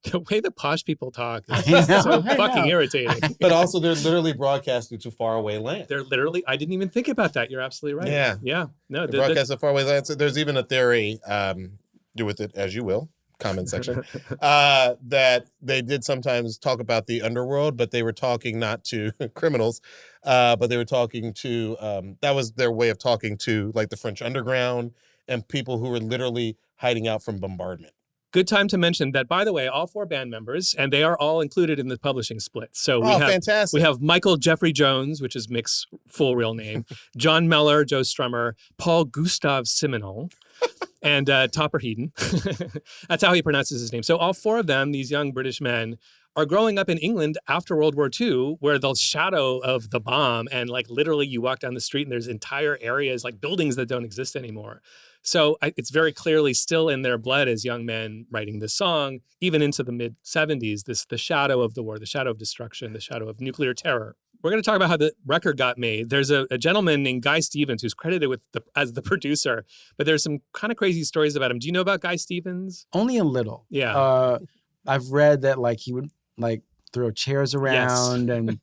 [SPEAKER 3] The way the posh people talk is so fucking irritating.
[SPEAKER 2] But also they're literally broadcasting to faraway land.
[SPEAKER 3] They're literally, I didn't even think about that. You're absolutely right.
[SPEAKER 2] Yeah.
[SPEAKER 3] Yeah. No,
[SPEAKER 2] they're broadcasting to faraway land. So there's even a theory, do with it as you will, comment section, that they did sometimes talk about the underworld, but they were talking not to criminals, but they were talking to, that was their way of talking to like the French underground and people who were literally hiding out from bombardment.
[SPEAKER 3] Good time to mention that, by the way, all four band members, and they are all included in the publishing split. So we have Michael Jeffrey Jones, which is Mick's full real name, John Mellor, Joe Strummer, Paul Gustav Simonal, and Topper Heaton. That's how he pronounces his name. So all four of them, these young British men, are growing up in England after World War II, where the shadow of the bomb, and like literally you walk down the street and there's entire areas, like buildings that don't exist anymore. So it's very clearly still in their blood as young men writing this song, even into the mid-70s, the shadow of the war, the shadow of destruction, the shadow of nuclear terror. We're going to talk about how the record got made. There's a gentleman named Guy Stevens who's credited as the producer, but there's some kind of crazy stories about him. Do you know about Guy Stevens?
[SPEAKER 5] Only a little.
[SPEAKER 3] Yeah.
[SPEAKER 5] I've read that like he would like throw chairs around and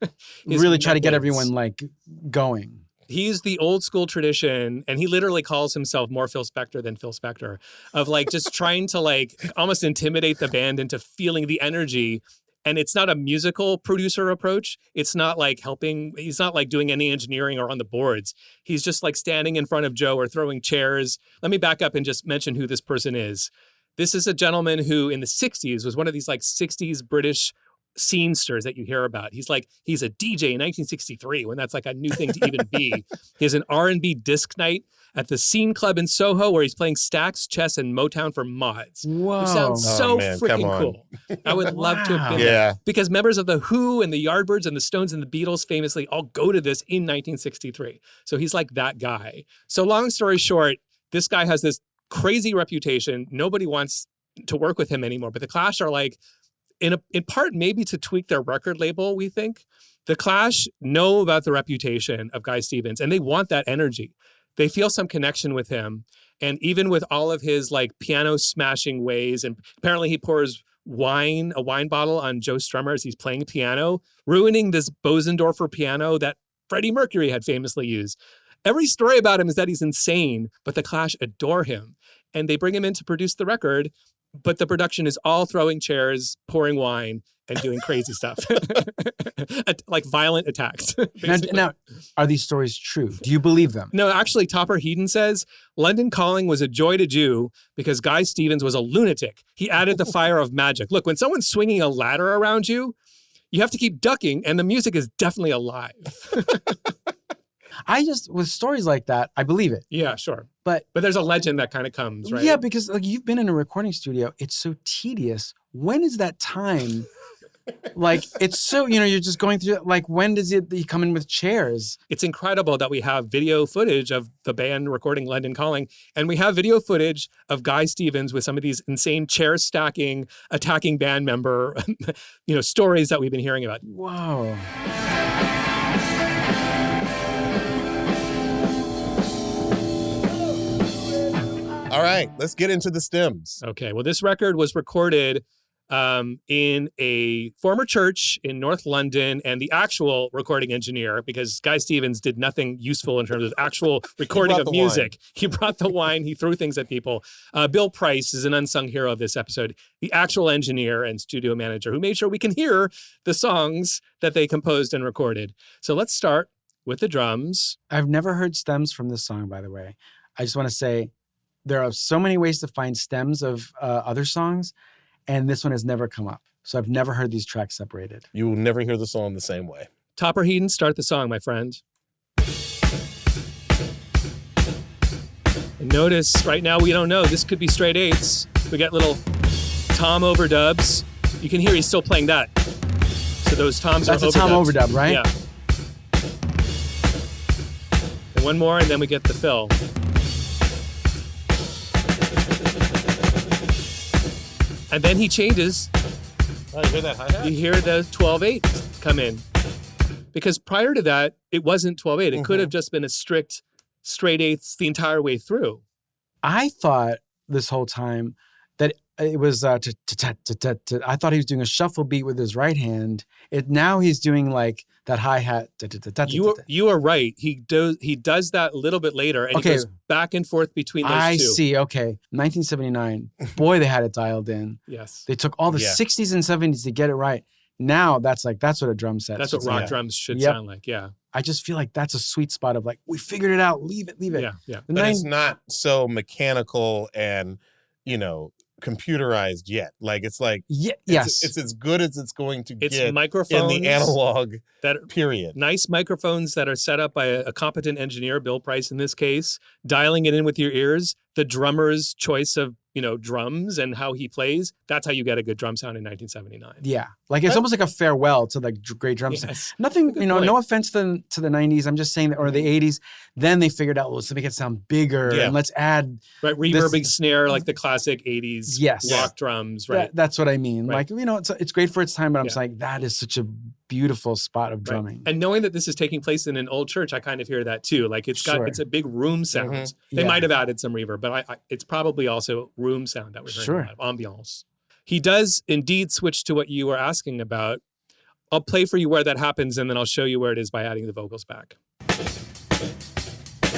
[SPEAKER 5] really try to get everyone like going.
[SPEAKER 3] He's the old school tradition, and he literally calls himself more Phil Spector than Phil Spector, of like just trying to like almost intimidate the band into feeling the energy. And it's not a musical producer approach. It's not like helping. He's not like doing any engineering or on the boards. He's just like standing in front of Joe or throwing chairs. Let me back up and just mention who this person is. This is a gentleman who in the 60s was one of these like 60s British scenesters that you hear about. He's a DJ in 1963 when that's like a new thing to even be. He has an R&B disc night at the Scene Club in Soho where he's playing Stax, chess, and Motown for mods.
[SPEAKER 5] Whoa.
[SPEAKER 3] Which sounds so freaking cool. I would love to have been there. Because members of The Who and the Yardbirds and the Stones and the Beatles famously all go to this in 1963. So he's like that guy. So long story short, this guy has this crazy reputation. Nobody wants to work with him anymore. But the Clash are like, in part, maybe to tweak their record label, we think. The Clash know about the reputation of Guy Stevens, and they want that energy. They feel some connection with him. And even with all of his like piano smashing ways, and apparently he pours a wine bottle on Joe Strummer as he's playing piano, ruining this Bosendorfer piano that Freddie Mercury had famously used. Every story about him is that he's insane, but the Clash adore him. And they bring him in to produce the record. but the production is all throwing chairs, pouring wine, and doing crazy stuff. Like violent attacks.
[SPEAKER 5] Now, are these stories true? Do you believe them?
[SPEAKER 3] No, actually, Topper Headon says, London Calling was a joy to Jew because Guy Stevens was a lunatic. He added the fire of magic. Look, when someone's swinging a ladder around you, you have to keep ducking, and the music is definitely alive.
[SPEAKER 5] With stories like that, I believe it.
[SPEAKER 3] Yeah, sure.
[SPEAKER 5] But
[SPEAKER 3] there's a legend that kind of comes, right?
[SPEAKER 5] Yeah, because like you've been in a recording studio. It's so tedious. When is that time? Like, it's so, you're just going through it. Like, when does you come in with chairs?
[SPEAKER 3] It's incredible that we have video footage of the band recording London Calling, and we have video footage of Guy Stevens with some of these insane chair stacking, attacking band member, stories that we've been hearing about.
[SPEAKER 5] Whoa.
[SPEAKER 2] All right, let's get into the stems.
[SPEAKER 3] Okay, well, this record was recorded in a former church in North London, and the actual recording engineer, because Guy Stevens did nothing useful in terms of actual recording of music. He brought the wine, he threw things at people. Bill Price is an unsung hero of this episode, the actual engineer and studio manager who made sure we can hear the songs that they composed and recorded. So let's start with the drums.
[SPEAKER 5] I've never heard stems from this song, by the way. I just want to say there are so many ways to find stems of other songs, and this one has never come up. So I've never heard these tracks separated.
[SPEAKER 2] You will never hear the song the same way.
[SPEAKER 3] Topper Headon, start the song, my friend. And notice right now, we don't know. This could be straight eighths. We got little tom overdubs. You can hear he's still playing that. So those toms are overdubs.
[SPEAKER 5] That's a tom overdub, right?
[SPEAKER 3] Yeah. And one more, and then we get the fill. And then he changes.
[SPEAKER 2] Oh, you hear that hi-hat?
[SPEAKER 3] You hear the 12/8 come in. Because prior to that, it wasn't 12/8. It could have just been a strict straight eighths the entire way through.
[SPEAKER 5] I thought this whole time that it was I thought he was doing a shuffle beat with his right hand. Now he's doing like that hi-hat.
[SPEAKER 3] You are right. He does that a little bit later, and he goes back and forth between those two.
[SPEAKER 5] I see. Okay. 1979. Boy, they had it dialed in.
[SPEAKER 3] Yes.
[SPEAKER 5] They took all the 60s and 70s to get it right. Now that's what a drum set.
[SPEAKER 3] That's what rock drums should sound like. Yeah.
[SPEAKER 5] I just feel like that's a sweet spot of like, we figured it out. Leave it.
[SPEAKER 3] Yeah.
[SPEAKER 2] But it's not so mechanical and, computerized yet. Like it's like it's as good as it's going to get in the analog period.
[SPEAKER 3] Nice microphones that are set up by a competent engineer, Bill Price in this case, dialing it in with your ears, the drummer's choice of drums and how he plays. That's how you get a good drum sound in 1979.
[SPEAKER 5] Yeah. Like it's almost like a farewell to like great drum sound. Nothing, no offense to the 90s. I'm just saying that, or the 80s. Then they figured out, let's make it sound bigger and let's add
[SPEAKER 3] reverbing snare like the classic 80s rock drums. Right.
[SPEAKER 5] That's what I mean. Right. Like, it's great for its time, but I'm just like, that is such a beautiful spot of drumming.
[SPEAKER 3] Right. And knowing that this is taking place in an old church, I kind of hear that too. Like it's a big room sound. They might have added some reverb, but it's probably also room sound that we're hearing about, ambiance. He does indeed switch to what you were asking about. I'll play for you where that happens, and then I'll show you where it is by adding the vocals back.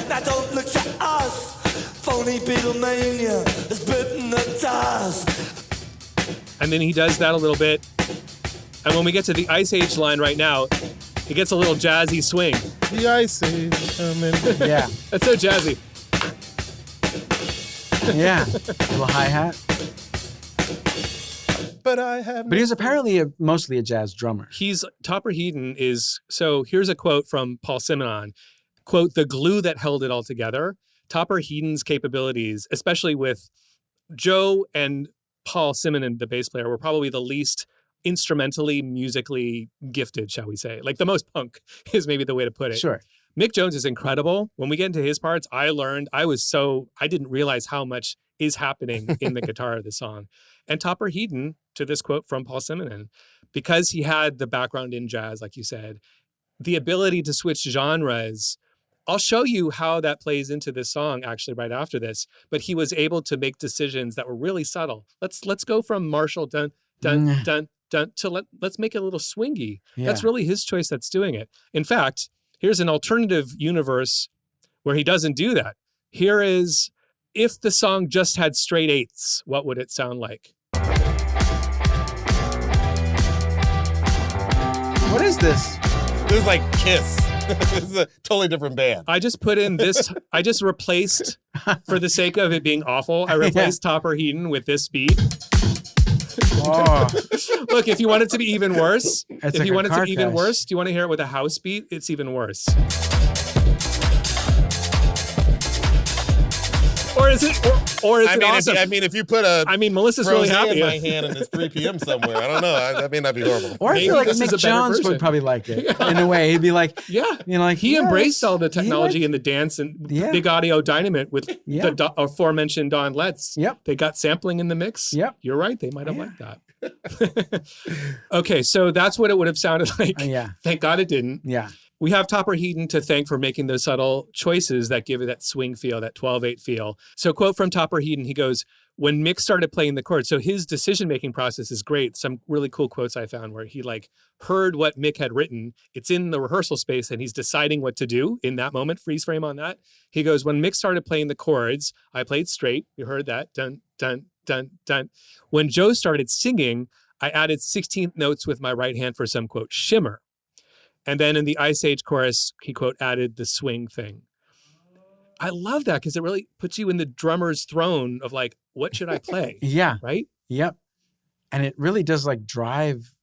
[SPEAKER 4] Now don't look at us. Phony Beatlemania has bitten the dust.
[SPEAKER 3] And then he does that a little bit. And when we get to the Ice Age line right now, it gets a little jazzy swing.
[SPEAKER 2] The Ice Age coming.
[SPEAKER 5] Yeah.
[SPEAKER 3] That's so jazzy.
[SPEAKER 5] Yeah. A little hi-hat.
[SPEAKER 2] But
[SPEAKER 5] he was apparently mostly a jazz drummer.
[SPEAKER 3] Topper Headon is, so here's a quote from Paul Simonon. Quote, the glue that held it all together. Topper Headon's capabilities, especially with Joe and Paul Simonon, the bass player, were probably the least instrumentally, musically gifted, shall we say. Like the most punk is maybe the way to put it.
[SPEAKER 5] Sure.
[SPEAKER 3] Mick Jones is incredible. When we get into his parts, I didn't realize how much is happening in the guitar of the song. And Topper Headon, to this quote from Paul Simonon, because he had the background in jazz, like you said, the ability to switch genres. I'll show you how that plays into this song actually right after this, but he was able to make decisions that were really subtle. Let's go from Marshall dun dun dun dun to let's make it a little swingy. Yeah. That's really his choice that's doing it. In fact, here's an alternative universe where he doesn't do that. Here is if the song just had straight eighths, what would it sound like?
[SPEAKER 5] What is this?
[SPEAKER 2] This is like Kiss. This is a totally different band.
[SPEAKER 3] I just put in this, I just replaced, for the sake of it being awful, I replaced Topper Heaton with this beat.
[SPEAKER 5] Oh,
[SPEAKER 3] Look, if you want it to be even worse,
[SPEAKER 5] It's
[SPEAKER 3] if
[SPEAKER 5] like
[SPEAKER 3] you
[SPEAKER 5] a
[SPEAKER 3] want it to
[SPEAKER 5] car
[SPEAKER 3] be even
[SPEAKER 5] crash.
[SPEAKER 3] worse, do you want to hear it with a house beat? It's even worse. Or is it, or is
[SPEAKER 2] I
[SPEAKER 3] it
[SPEAKER 2] mean,
[SPEAKER 3] awesome?
[SPEAKER 2] if you put a
[SPEAKER 3] I mean, Melissa's really
[SPEAKER 2] rosé
[SPEAKER 3] happy.
[SPEAKER 2] in my hand and it's 3 p.m. somewhere, I don't know. That may not be horrible.
[SPEAKER 5] or I
[SPEAKER 3] Maybe
[SPEAKER 5] feel like
[SPEAKER 3] this is a
[SPEAKER 5] Mick
[SPEAKER 3] better
[SPEAKER 5] Jones
[SPEAKER 3] version.
[SPEAKER 5] would probably like it in a way. He'd be like,
[SPEAKER 3] Yeah.
[SPEAKER 5] you know, like
[SPEAKER 3] He
[SPEAKER 5] yes,
[SPEAKER 3] embraced all the
[SPEAKER 5] he
[SPEAKER 3] technology
[SPEAKER 5] liked-
[SPEAKER 3] in the dance and
[SPEAKER 5] Yeah.
[SPEAKER 3] big audio dynamite with
[SPEAKER 5] Yeah.
[SPEAKER 3] the aforementioned Don Letts.
[SPEAKER 5] Yep.
[SPEAKER 3] They got sampling in the mix.
[SPEAKER 5] Yep.
[SPEAKER 3] You're right. They might have liked that. Okay, so that's what it would have sounded like.
[SPEAKER 5] Yeah.
[SPEAKER 3] Thank God it didn't.
[SPEAKER 5] Yeah.
[SPEAKER 3] We have Topper Heaton to thank for making those subtle choices that give it that swing feel, that 12/8 feel. So quote from Topper Heaton, he goes, when Mick started playing the chords, so his decision-making process is great. Some really cool quotes I found where he like heard what Mick had written. It's in the rehearsal space and he's deciding what to do in that moment, freeze frame on that. He goes, when Mick started playing the chords, I played straight. You heard that, dun, dun, dun, dun. When Joe started singing, I added 16th notes with my right hand for some, quote, shimmer. And then in the Ice Age chorus, he, quote, added the swing thing. I love that because it really puts you in the drummer's throne of like, what should I play?
[SPEAKER 5] Yeah.
[SPEAKER 3] Right?
[SPEAKER 5] Yep. And it really does like drive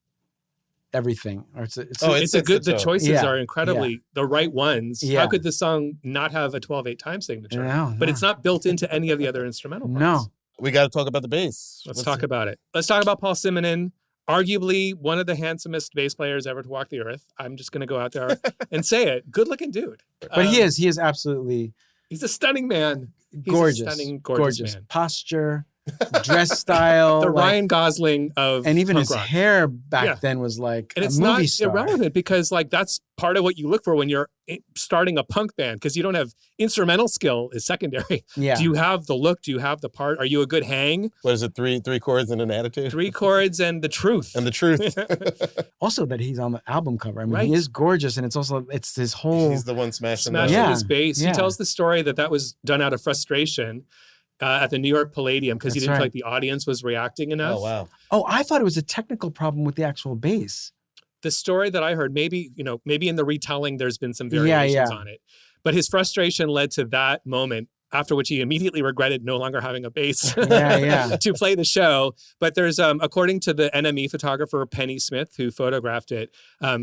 [SPEAKER 5] everything. Or it's
[SPEAKER 3] It's a good, the choices
[SPEAKER 5] Yeah,
[SPEAKER 3] are incredibly the right ones.
[SPEAKER 5] Yeah.
[SPEAKER 3] How could the song not have a 12/8 time signature?
[SPEAKER 5] No,
[SPEAKER 3] But
[SPEAKER 5] no.
[SPEAKER 3] it's not built into any of the other instrumental parts.
[SPEAKER 5] No.
[SPEAKER 2] We got to talk about the bass.
[SPEAKER 3] Let's talk about it. Let's talk about Paul Simonon, arguably one of the handsomest bass players ever to walk the earth. I'm just going to go out there and say it. Good looking dude.
[SPEAKER 5] But he is absolutely
[SPEAKER 3] He's a stunning man. He's
[SPEAKER 5] gorgeous.
[SPEAKER 3] a stunning, gorgeous man.
[SPEAKER 5] Posture, dress style.
[SPEAKER 3] The
[SPEAKER 5] like-
[SPEAKER 3] Ryan Gosling of
[SPEAKER 5] and even
[SPEAKER 3] punk
[SPEAKER 5] his
[SPEAKER 3] rock.
[SPEAKER 5] hair back
[SPEAKER 3] Yeah.
[SPEAKER 5] then was like
[SPEAKER 3] And
[SPEAKER 5] a
[SPEAKER 3] it's
[SPEAKER 5] movie
[SPEAKER 3] not
[SPEAKER 5] star.
[SPEAKER 3] irrelevant because like that's part of what you look for when you're starting a punk band because you don't have instrumental skill is secondary.
[SPEAKER 5] Yeah.
[SPEAKER 3] Do you have the look? Do you have the part? Are you a good hang?
[SPEAKER 2] What is it? Three chords and an attitude?
[SPEAKER 3] 3 chords and the truth.
[SPEAKER 2] And the truth.
[SPEAKER 5] Also that he's on the album cover. I mean,
[SPEAKER 3] Right.
[SPEAKER 5] he is gorgeous, and it's his whole.
[SPEAKER 2] He's the one smashing
[SPEAKER 3] Smashing
[SPEAKER 5] Yeah.
[SPEAKER 3] his bass. He
[SPEAKER 5] Yeah.
[SPEAKER 3] tells the story that was done out of frustration at the New York Palladium because he
[SPEAKER 5] That's
[SPEAKER 3] didn't feel
[SPEAKER 5] right.
[SPEAKER 3] like the audience was reacting enough.
[SPEAKER 2] Oh, wow.
[SPEAKER 5] Oh, I thought it was a technical problem with the actual bass.
[SPEAKER 3] The story that I heard, maybe in the retelling, there's been some variations on it. But his frustration led to that moment, after which he immediately regretted no longer having a bass
[SPEAKER 5] Yeah.
[SPEAKER 3] to play the show. But there's, according to the NME photographer, Penny Smith, who photographed it,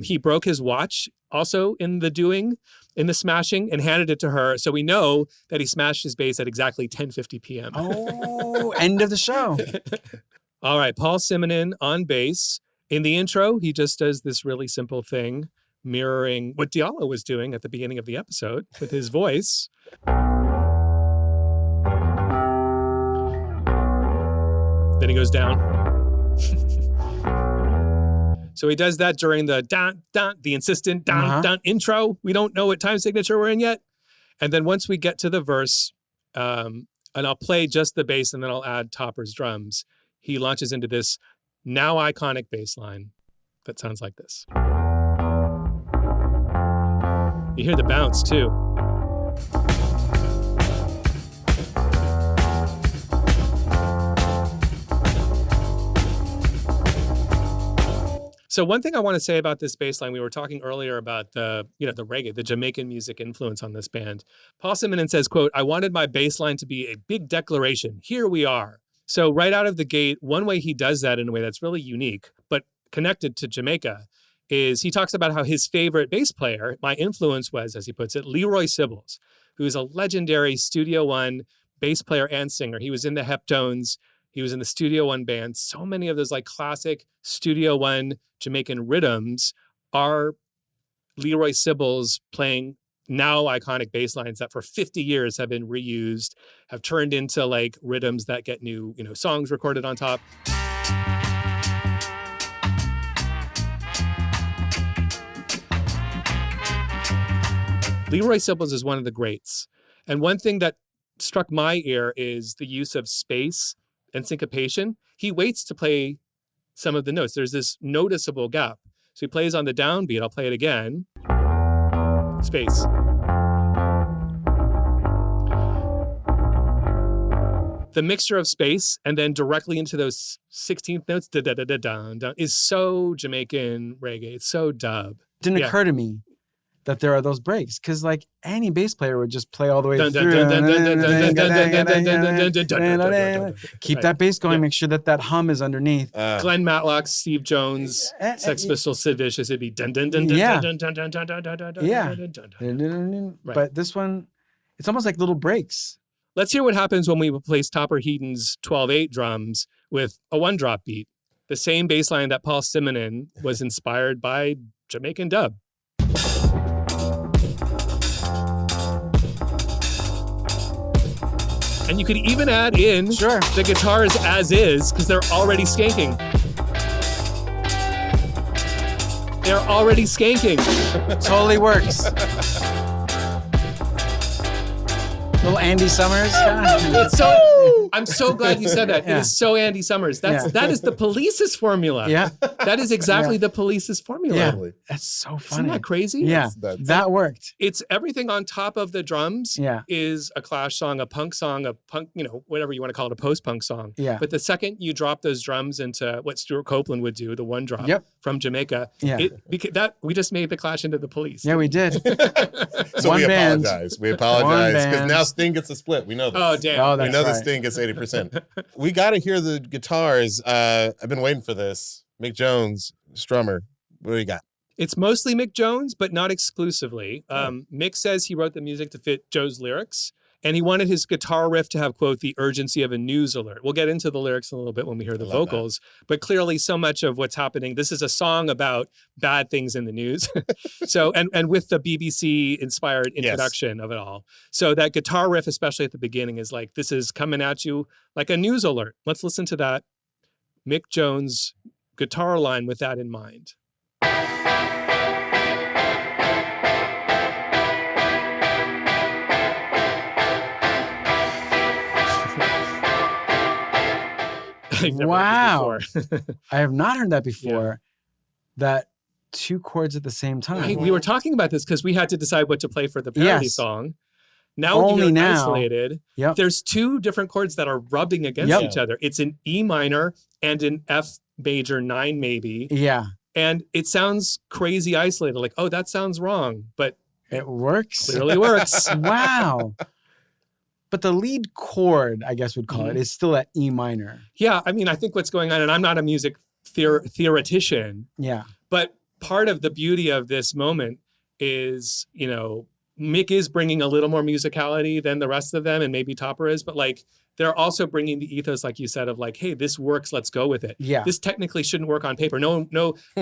[SPEAKER 3] he broke his watch also in the smashing and handed it to her. So we know that he smashed his bass at exactly 10:50 p.m.
[SPEAKER 5] Oh, end of the show.
[SPEAKER 3] All right, Paul Simonon on bass. In the intro, he just does this really simple thing, mirroring what Diallo was doing at the beginning of the episode with his voice. Then he goes down. So he does that during the dun, dun, the insistent dun, dun intro. We don't know what time signature we're in yet. And then once we get to the verse, and I'll play just the bass and then I'll add Topper's drums, he launches into this now iconic bass line that sounds like this. You hear the bounce too. So one thing I want to say about this bass line, we were talking earlier about the reggae, the Jamaican music influence on this band. Paul Simonon says, quote, I wanted my bass line to be a big declaration. Here we are. So right out of the gate, one way he does that in a way that's really unique, but connected to Jamaica, is he talks about how his favorite bass player, my influence was, as he puts it, Leroy Sibbles, who is a legendary Studio One bass player and singer. He was in the Heptones. He was in the Studio One band. So many of those like classic Studio One Jamaican rhythms are Leroy Sibbles playing now iconic bass lines that for 50 years have been reused, have turned into like rhythms that get new, songs recorded on top. Leroy Sibbles is one of the greats. And one thing that struck my ear is the use of space and syncopation. He waits to play some of the notes. There's this noticeable gap. So he plays on the downbeat. I'll play it again. Space. the mixture of space and then directly into those 16th notes da, da, da, da, da, da, is so Jamaican reggae. It's so dub.
[SPEAKER 5] Didn't occur to me that there are those breaks, because like any bass player would just play all the way through. Keep that bass going. Make sure that hum is underneath.
[SPEAKER 3] Glenn Matlock, Steve Jones, Sex Pistols, Sid Vicious. It'd be dun dun dun dun dun dun dun dun dun dun dun.
[SPEAKER 5] Yeah. But this one, it's almost like little breaks.
[SPEAKER 3] Let's hear what happens when we replace Topper Heaton's 12/8 drums with a 1-drop beat. The same bass line that Paul Simonon was inspired by Jamaican dub. And you could even add in the guitars as is, because they're already skanking. They're already skanking.
[SPEAKER 5] Totally works. Little Andy Summers.
[SPEAKER 3] It's so. I'm so glad you said that. It is so Andy Summers. That is the Police's formula.
[SPEAKER 5] Yeah.
[SPEAKER 3] That is exactly the Police's formula.
[SPEAKER 5] Yeah. That's so funny.
[SPEAKER 3] Isn't that crazy?
[SPEAKER 5] Yeah. That worked.
[SPEAKER 3] It's everything on top of the drums is a Clash song, a punk song, a punk, whatever you want to call it, a post-punk song.
[SPEAKER 5] Yeah.
[SPEAKER 3] But the second you drop those drums into what Stuart Copeland would do, the 1-drop from Jamaica, we just made the Clash into the Police.
[SPEAKER 5] Yeah, we did.
[SPEAKER 2] So we apologize. We apologize because now Sting gets a split. We know this.
[SPEAKER 3] Oh, damn.
[SPEAKER 2] We know that Sting gets 80%. We got to hear the guitars. I've been waiting for this. Mick Jones, strummer. What do you got?
[SPEAKER 3] It's mostly Mick Jones, but not exclusively. Mick says he wrote the music to fit Joe's lyrics, and he wanted his guitar riff to have, quote, the urgency of a news alert. We'll get into the lyrics in a little bit when we hear the vocals, but clearly so much of what's happening, this is a song about bad things in the news. So, and with the BBC-inspired introduction of it all. So that guitar riff, especially at the beginning, is like, this is coming at you like a news alert. Let's listen to that Mick Jones guitar line with that in mind.
[SPEAKER 5] Wow. I have not heard that before. That 2 chords at the same time.
[SPEAKER 3] Right. We were talking about this because we had to decide what to play for the parody song. Now
[SPEAKER 5] Only
[SPEAKER 3] you're
[SPEAKER 5] now.
[SPEAKER 3] isolated.
[SPEAKER 5] Yep.
[SPEAKER 3] There's 2 different chords that are rubbing against each other. It's an E minor and an F major 9 maybe.
[SPEAKER 5] Yeah.
[SPEAKER 3] And it sounds crazy isolated. Like, oh, that sounds wrong. But
[SPEAKER 5] it works.
[SPEAKER 3] Clearly works.
[SPEAKER 5] Wow. But the lead chord, I guess we'd call it, is still at E minor.
[SPEAKER 3] Yeah, I mean, I think what's going on, and I'm not a music theoretician, but part of the beauty of this moment is, Mick is bringing a little more musicality than the rest of them, and maybe Topper is, but like, they're also bringing the ethos, like you said, of like, hey, this works, let's go with it. Yeah. This technically shouldn't work on paper. No,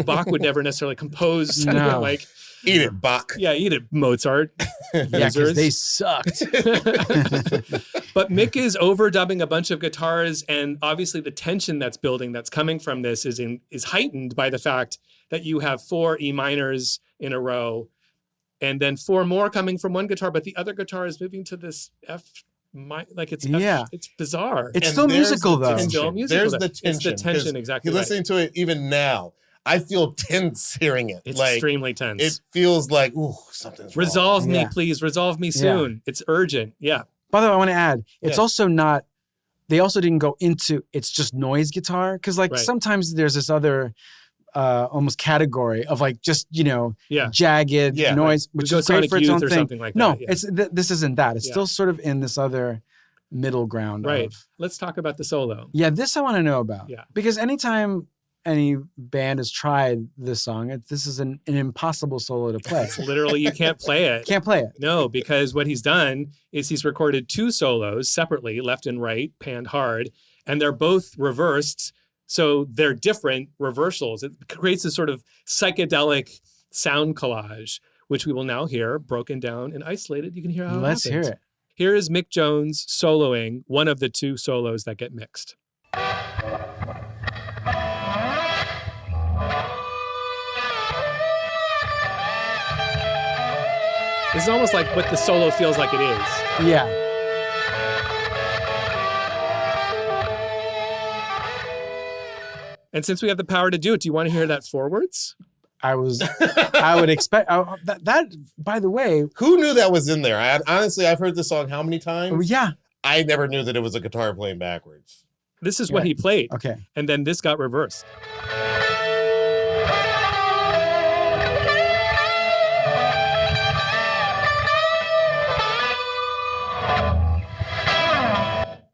[SPEAKER 3] Bach would never necessarily compose like...
[SPEAKER 2] Eat it, Bach.
[SPEAKER 3] Yeah, eat it, Mozart.
[SPEAKER 5] Yeah, because they sucked.
[SPEAKER 3] But Mick is overdubbing a bunch of guitars, and obviously the tension that's building, that's coming from this, is heightened by the fact that you have 4 E minors in a row, and then 4 more coming from one guitar, but the other guitar is moving to this F. It's bizarre.
[SPEAKER 5] It's still musical though.
[SPEAKER 3] It's still musical.
[SPEAKER 2] There's the tension.
[SPEAKER 3] It's the tension, exactly.
[SPEAKER 2] You're listening to it even now. I feel tense hearing it.
[SPEAKER 3] It's extremely tense.
[SPEAKER 2] It feels like, ooh, something's wrong.
[SPEAKER 3] Resolve me, please. Resolve me soon. It's urgent. Yeah.
[SPEAKER 5] By the way, I want to add, it's also not, they also didn't go into, it's just noise guitar. Because like sometimes there's this other almost category of like just, jagged noise, which is great for its own thing.
[SPEAKER 3] Like
[SPEAKER 5] no, this isn't that. It's still sort of in this other middle ground.
[SPEAKER 3] Right. Let's talk about the solo.
[SPEAKER 5] Yeah, this I want to know about. Yeah. Because anytime any band has tried this song, this is an impossible solo to play.
[SPEAKER 3] It's literally, you can't play it.
[SPEAKER 5] Can't play it.
[SPEAKER 3] No, because what he's done is he's recorded 2 solos separately, left and right, panned hard, and they're both reversed. So they're different reversals. It creates a sort of psychedelic sound collage, which we will now hear broken down and isolated. You can hear how
[SPEAKER 5] Let's
[SPEAKER 3] it happens.
[SPEAKER 5] hear it.
[SPEAKER 3] Here is Mick Jones soloing one of the 2 solos that get mixed. This is almost like what the solo feels like it is.
[SPEAKER 5] Yeah.
[SPEAKER 3] And since we have the power to do it, do you want to hear that forwards?
[SPEAKER 5] I would expect that, by the way.
[SPEAKER 2] Who knew that was in there? Honestly, I've heard this song how many times?
[SPEAKER 5] Yeah.
[SPEAKER 2] I never knew that it was a guitar playing backwards.
[SPEAKER 3] This is what he played.
[SPEAKER 5] Okay.
[SPEAKER 3] And then this got reversed.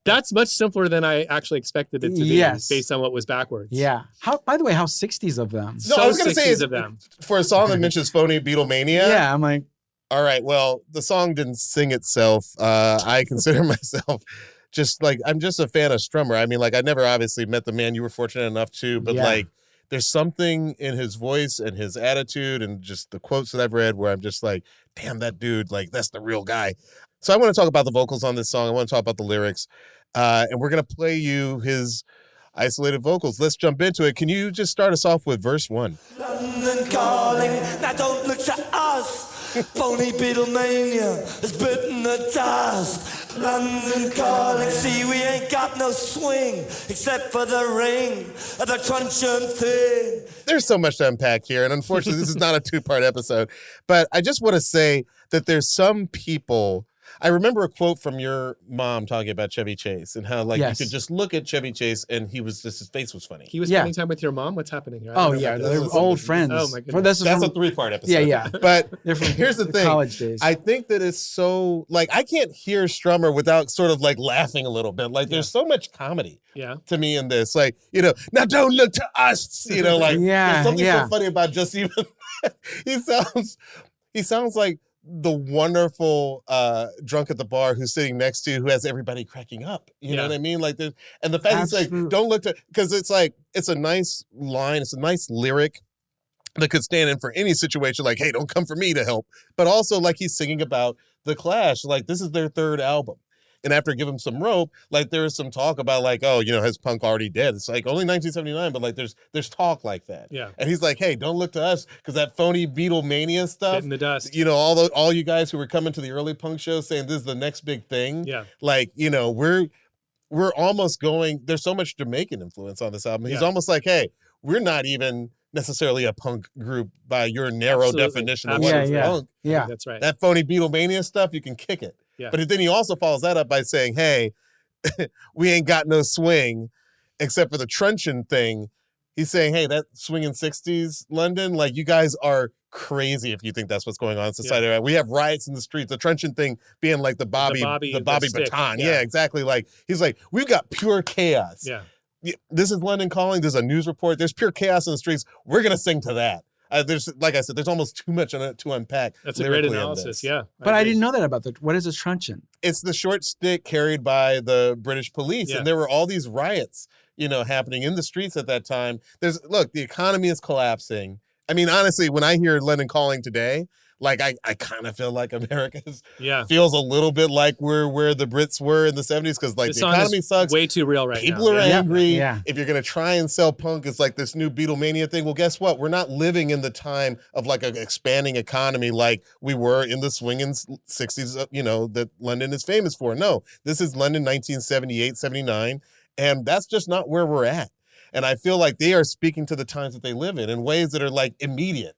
[SPEAKER 3] That's much simpler than I actually expected it to be,
[SPEAKER 5] Yes.
[SPEAKER 3] based on what was backwards.
[SPEAKER 5] Yeah. By the way, how 60s of them?
[SPEAKER 2] No, I was going to say,
[SPEAKER 3] 60s of them.
[SPEAKER 2] for a song that mentions phony Beatlemania.
[SPEAKER 5] Yeah, I'm like,
[SPEAKER 2] All right, well, the song didn't sing itself. I consider myself I'm just a fan of Strummer. I mean, like, I never obviously met the man. You were fortunate enough to, but like, there's something in his voice and his attitude and just the quotes that I've read where I'm just like, damn, that dude, like, that's the real guy. So I want to talk about the vocals on this song. I want to talk about the lyrics. And we're going to play you his isolated vocals. Let's jump into it. Can you just start us off with verse 1?
[SPEAKER 4] London calling, now don't look to us. Phony Beatlemania has bitten the dust. London calling, see we ain't got no swing except for the ring of the truncheon thing.
[SPEAKER 2] There's so much to unpack here, and unfortunately, this is not a 2-part episode. But I just want to say that there's some people. I remember a quote from your mom talking about Chevy Chase and how, like, you could just look at Chevy Chase and his face was funny.
[SPEAKER 3] He was spending time with your mom? What's happening here?
[SPEAKER 5] oh yeah, they're old friends.
[SPEAKER 3] Oh my goodness.
[SPEAKER 2] That's a 3-part episode.
[SPEAKER 5] Yeah.
[SPEAKER 2] But
[SPEAKER 5] Different
[SPEAKER 2] here's the thing.
[SPEAKER 5] college days.
[SPEAKER 2] I think that it's so, like, I can't hear Strummer without sort of like laughing a little bit. Like, there's so much comedy to me in this. Like, now don't look to us. Like, there's something so funny about just even, he sounds like the wonderful drunk at the bar who's sitting next to you, who has everybody cracking up. You know what I mean? Like, and the fact he's like, don't look to, because it's like, it's a nice line, it's a nice lyric that could stand in for any situation. Like, hey, don't come for me to help. But also, like, he's singing about the Clash. Like, this is their 3rd album. And after give him some rope, like, there is some talk about, like, oh, has punk already dead? It's like only 1979, but like there's talk like that.
[SPEAKER 3] Yeah.
[SPEAKER 2] And he's like, hey, don't look to us, because that phony Beatlemania stuff.
[SPEAKER 3] Bit in the dust.
[SPEAKER 2] All you guys who were coming to the early punk shows saying this is the next big thing.
[SPEAKER 3] Yeah.
[SPEAKER 2] Like, we're almost going. There's so much Jamaican influence on this album. He's almost like, hey, we're not even necessarily a punk group by your narrow definition of what is punk.
[SPEAKER 5] Yeah,
[SPEAKER 3] that's right.
[SPEAKER 2] That phony Beatlemania stuff, you can kick it.
[SPEAKER 3] Yeah.
[SPEAKER 2] But then he also follows that up by saying, hey, we ain't got no swing except for the truncheon thing. He's saying, hey, that swinging 60s London, like, you guys are crazy if you think that's what's going on in society. Yeah. We have riots in the streets. The truncheon thing being like the Bobby baton. Yeah, exactly. Like, he's like, we've got pure chaos.
[SPEAKER 3] Yeah.
[SPEAKER 2] This is London calling. There's a news report. There's pure chaos in the streets. We're going to sing to that. Like I said, there's almost too much on it to unpack.
[SPEAKER 3] That's a great analysis, yeah.
[SPEAKER 5] But I didn't know that about what is a truncheon?
[SPEAKER 2] It's the short stick carried by the British police. Yeah. And there were all these riots, happening in the streets at that time. The economy is collapsing. I mean, honestly, when I hear London calling today, like, I kind of feel like America's feels a little bit like where the Brits were in the 70s, because, like, the economy sucks.
[SPEAKER 3] Way too real right now.
[SPEAKER 2] People are angry. Yeah. If you're going to try and sell punk, it's like this new Beatlemania thing. Well, guess what? We're not living in the time of, like, an expanding economy like we were in the swinging 60s, that London is famous for. No, this is London 1978, 79, and that's just not where we're at. And I feel like they are speaking to the times that they live in ways that are, like, immediate.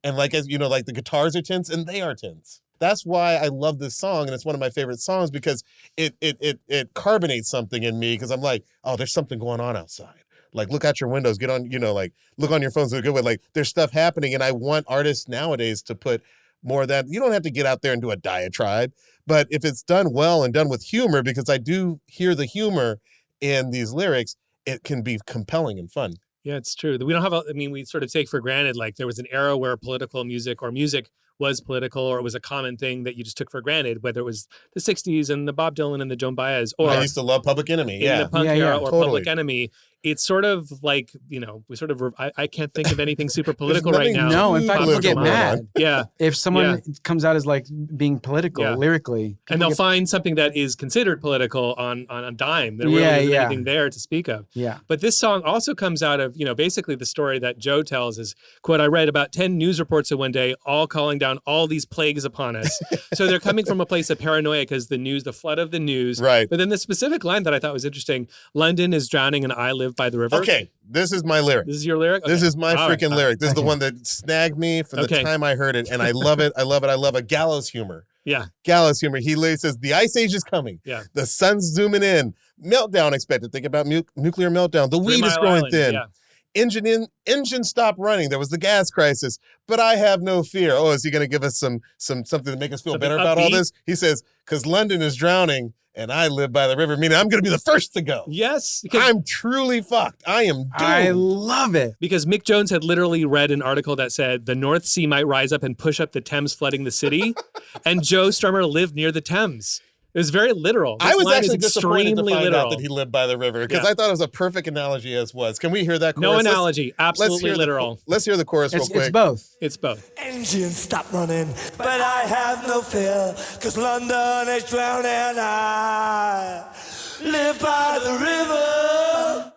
[SPEAKER 2] And, like, as like, the guitars are tense and they are tense. That's why I love this song, and it's one of my favorite songs, because it carbonates something in me, because I'm like, oh, there's something going on outside. Like, look out your windows, get on, like, look on your phones in a good way. Like, there's stuff happening, and I want artists nowadays to put more of that. You don't have to get out there and do a diatribe, but if it's done well and done with humor, because I do hear the humor in these lyrics, it can be compelling and fun.
[SPEAKER 3] Yeah, it's true. We don't have we sort of take for granted, like, there was an era where political music or music was political, or it was a common thing that you just took for granted, whether it was the 60s and the Bob Dylan and the Joan Baez, or
[SPEAKER 2] I used to love Public Enemy.
[SPEAKER 3] In the punk era, or totally. Public Enemy. It's sort of like, we sort of, I can't think of anything super political right now.
[SPEAKER 5] No, in fact, people get mad.
[SPEAKER 3] Yeah.
[SPEAKER 5] If someone comes out as, like, being political lyrically.
[SPEAKER 3] And they'll find something that is considered political on a dime. There really isn't anything there to speak of.
[SPEAKER 5] Yeah.
[SPEAKER 3] But this song also comes out of, basically the story that Joe tells is, quote, I read about 10 news reports in one day, all calling down all these plagues upon us. So they're coming from a place of paranoia because the flood of the news.
[SPEAKER 2] Right.
[SPEAKER 3] But then the specific line that I thought was interesting, London is drowning and I live by the river.
[SPEAKER 2] Okay, this is my lyric.
[SPEAKER 3] This is your lyric? Okay.
[SPEAKER 2] This is my freaking lyric. This is the one that snagged me from the time I heard it, and I love it. I love it. I love a gallows humor.
[SPEAKER 3] Yeah.
[SPEAKER 2] Gallows humor. He literally says, the ice age is coming.
[SPEAKER 3] Yeah.
[SPEAKER 2] The sun's zooming in. Meltdown expected. Think about nuclear meltdown. The
[SPEAKER 3] 3
[SPEAKER 2] weed is
[SPEAKER 3] Mile
[SPEAKER 2] growing
[SPEAKER 3] Island,
[SPEAKER 2] thin.
[SPEAKER 3] yeah.
[SPEAKER 2] Engine stopped running. There was the gas crisis, but I have no fear. Oh, is he going to give us something to make us feel
[SPEAKER 3] Something
[SPEAKER 2] better about all
[SPEAKER 3] upbeat?
[SPEAKER 2] this? He says, because London is drowning and I live by the river, meaning I'm going to be the first to go.
[SPEAKER 3] Yes.
[SPEAKER 2] I'm truly fucked. I am doomed.
[SPEAKER 5] I love it.
[SPEAKER 3] Because Mick Jones had literally read an article that said the North Sea might rise up and push up the Thames, flooding the city. And Joe Strummer lived near the Thames. It was very literal.
[SPEAKER 2] I was
[SPEAKER 3] line is
[SPEAKER 2] actually disappointed to
[SPEAKER 3] extremely
[SPEAKER 2] find
[SPEAKER 3] literal.
[SPEAKER 2] out that he lived by the river because
[SPEAKER 3] Yeah.
[SPEAKER 2] I thought it was a perfect analogy as was. Can we hear that chorus?
[SPEAKER 3] No
[SPEAKER 2] Let's-
[SPEAKER 3] analogy. Absolutely
[SPEAKER 2] hear the-
[SPEAKER 3] literal.
[SPEAKER 2] let's hear the chorus real quick.
[SPEAKER 5] It's both.
[SPEAKER 3] It's both.
[SPEAKER 4] Engine stop running, but I have no fear, cause London is drowning. I live by the river.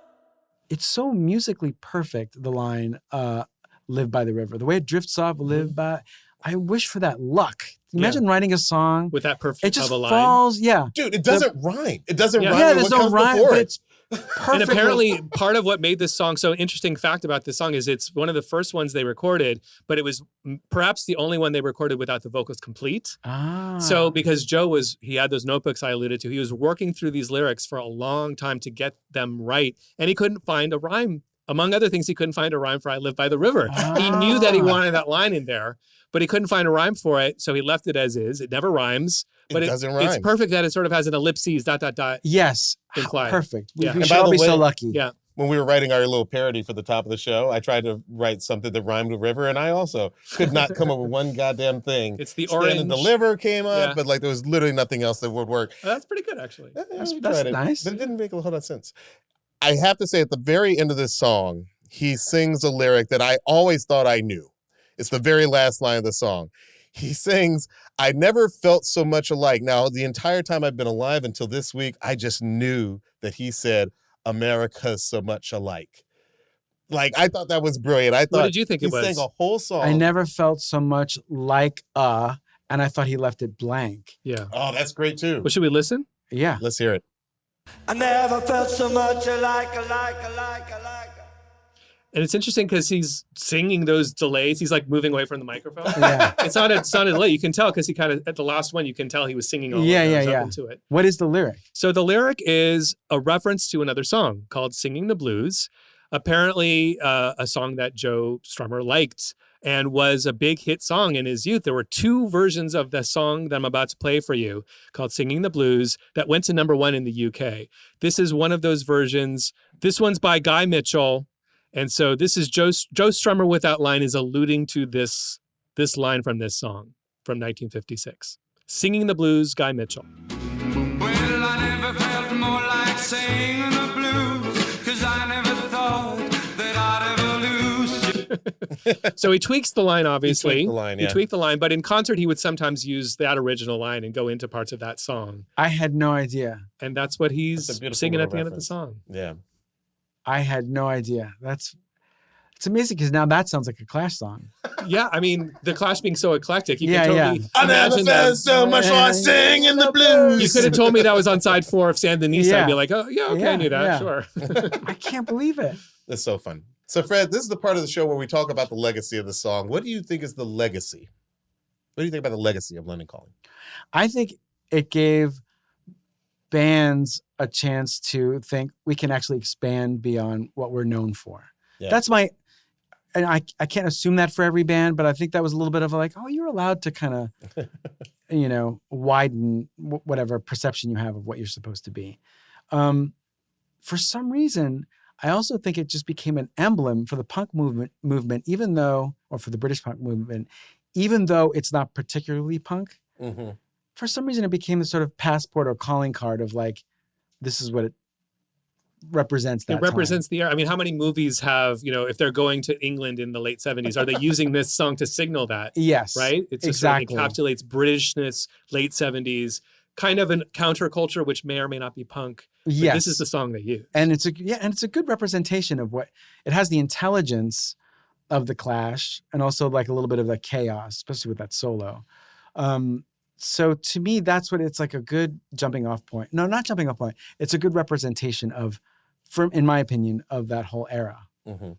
[SPEAKER 5] It's so musically perfect, the line, live by the river. The way it drifts off, live by. I wish for that luck. Imagine writing a song.
[SPEAKER 3] With that perfect
[SPEAKER 5] It just
[SPEAKER 3] of a line.
[SPEAKER 5] falls, yeah.
[SPEAKER 2] Dude, it doesn't rhyme. It doesn't
[SPEAKER 3] Yeah.
[SPEAKER 2] rhyme.
[SPEAKER 5] Yeah,
[SPEAKER 2] with
[SPEAKER 5] there's
[SPEAKER 2] what
[SPEAKER 5] no
[SPEAKER 2] comes
[SPEAKER 5] rhyme,
[SPEAKER 2] before
[SPEAKER 5] but
[SPEAKER 2] it.
[SPEAKER 5] it's perfect.
[SPEAKER 3] And apparently part of what made this song so interesting fact about this song is it's one of the first ones they recorded, but it was perhaps the only one they recorded without the vocals complete. So because he had those notebooks I alluded to, he was working through these lyrics for a long time to get them right. And he couldn't find a rhyme. Among other things, he couldn't find a rhyme for I Live by the River. He knew that he wanted that line in there, but he couldn't find a rhyme for it. So he left it as is. It never rhymes. But
[SPEAKER 2] It doesn't rhyme.
[SPEAKER 3] It's perfect that it sort of has an ellipses, ...
[SPEAKER 5] Yes,
[SPEAKER 3] implied.
[SPEAKER 5] perfect.
[SPEAKER 3] Yeah.
[SPEAKER 5] We
[SPEAKER 2] And
[SPEAKER 5] should
[SPEAKER 2] by
[SPEAKER 5] all
[SPEAKER 2] the
[SPEAKER 5] be so
[SPEAKER 2] way-
[SPEAKER 5] lucky.
[SPEAKER 3] Yeah.
[SPEAKER 2] When we were writing our little parody for the top of the show, I tried to write something that rhymed with river, and I also could not come up with one goddamn thing.
[SPEAKER 3] It's the
[SPEAKER 2] Stand and
[SPEAKER 3] orange.
[SPEAKER 2] Deliver came up,
[SPEAKER 3] Yeah.
[SPEAKER 2] but like there was literally nothing else that would work.
[SPEAKER 3] Oh, that's pretty good, actually.
[SPEAKER 2] Yeah,
[SPEAKER 5] That's
[SPEAKER 2] we tried it,
[SPEAKER 5] nice.
[SPEAKER 2] but it didn't make a whole lot of sense. I have to say, at the very end of this song, he sings a lyric that I always thought I knew. It's the very last line of the song. He sings, I never felt so much alike. Now, the entire time I've been alive until this week, I just knew that he said, America's so much alike. Like, I thought that was brilliant. I thought
[SPEAKER 3] What did you think
[SPEAKER 2] he
[SPEAKER 3] it was?
[SPEAKER 2] sang a whole song.
[SPEAKER 5] I never felt so much like and I thought he left it blank.
[SPEAKER 3] Yeah.
[SPEAKER 2] Oh, that's great too.
[SPEAKER 3] Well, should we listen?
[SPEAKER 5] Yeah.
[SPEAKER 2] Let's hear it.
[SPEAKER 4] I never felt so much alike.
[SPEAKER 3] And it's interesting because he's singing those delays. He's like moving away from the microphone.
[SPEAKER 5] Yeah.
[SPEAKER 3] It's not a delay. You can tell because he kind of, at the last one, you can tell he was singing all of those up into it.
[SPEAKER 5] What is the lyric?
[SPEAKER 3] So the lyric is a reference to another song called Singing the Blues. Apparently a song that Joe Strummer liked and was a big hit song in his youth. There were 2 versions of the song that I'm about to play for you called Singing the Blues that went to #1 in the UK. This is one of those versions. This one's by Guy Mitchell. And so this is Joe Strummer with that line is alluding to this line from this song from 1956. Singing the Blues, Guy Mitchell.
[SPEAKER 8] Well, I never felt more like singing the blues, 'cause I never thought that I'd ever lose you.
[SPEAKER 3] So he tweaks the line, obviously.
[SPEAKER 2] He tweaked the line, yeah.
[SPEAKER 3] He tweaked the line, but in concert, he would sometimes use that original line and go into parts of that song.
[SPEAKER 5] I had no idea.
[SPEAKER 3] And that's what he's
[SPEAKER 2] That's a beautiful
[SPEAKER 3] singing at the
[SPEAKER 2] little
[SPEAKER 3] end of the
[SPEAKER 2] reference.
[SPEAKER 3] song.
[SPEAKER 2] Yeah.
[SPEAKER 5] I had no idea. It's amazing because now that sounds like a Clash song.
[SPEAKER 3] Yeah, I mean, the Clash being so eclectic, you
[SPEAKER 5] Yeah,
[SPEAKER 3] can
[SPEAKER 5] yeah.
[SPEAKER 3] totally
[SPEAKER 2] I never
[SPEAKER 3] imagine
[SPEAKER 2] felt
[SPEAKER 3] that.
[SPEAKER 2] so much like singing the blues.
[SPEAKER 3] You could have told me that was on side 4 of San Denise.
[SPEAKER 5] Yeah.
[SPEAKER 3] I'd be like, oh, yeah, okay, I
[SPEAKER 5] Yeah,
[SPEAKER 3] knew that,
[SPEAKER 5] yeah.
[SPEAKER 3] sure.
[SPEAKER 5] I can't believe it.
[SPEAKER 2] That's so fun. So, Fred, this is the part of the show where we talk about the legacy of the song. What do you think is the legacy? What do you think about the legacy of London Calling?
[SPEAKER 5] I think it gave bands a chance to think we can actually expand beyond what we're known for.
[SPEAKER 2] Yeah.
[SPEAKER 5] That's and I can't assume that for every band, but I think that was a little bit of like, oh, you're allowed to kind of, widen whatever perception you have of what you're supposed to be. For some reason, I also think it just became an emblem for the punk movement, or for the British punk movement, even though it's not particularly punk.
[SPEAKER 2] Mm-hmm.
[SPEAKER 5] For some reason, it became the sort of passport or calling card of like, this is what it represents. That
[SPEAKER 3] It represents the era. I mean, how many movies have, if they're going to England in the late 70s, are they using this song to signal that?
[SPEAKER 5] Yes.
[SPEAKER 3] Right? It just
[SPEAKER 5] exactly.
[SPEAKER 3] sort of encapsulates Britishness, late 70s, kind of a counterculture, which may or may not be punk. But
[SPEAKER 5] Yes.
[SPEAKER 3] This is the song they use.
[SPEAKER 5] And it's a good representation of what it has, the intelligence of the Clash and also like a little bit of the chaos, especially with that solo. So to me, that's what it's like, a good jumping off point. No, not jumping off point. It's a good representation in my opinion, of that whole era.
[SPEAKER 2] Mm-hmm.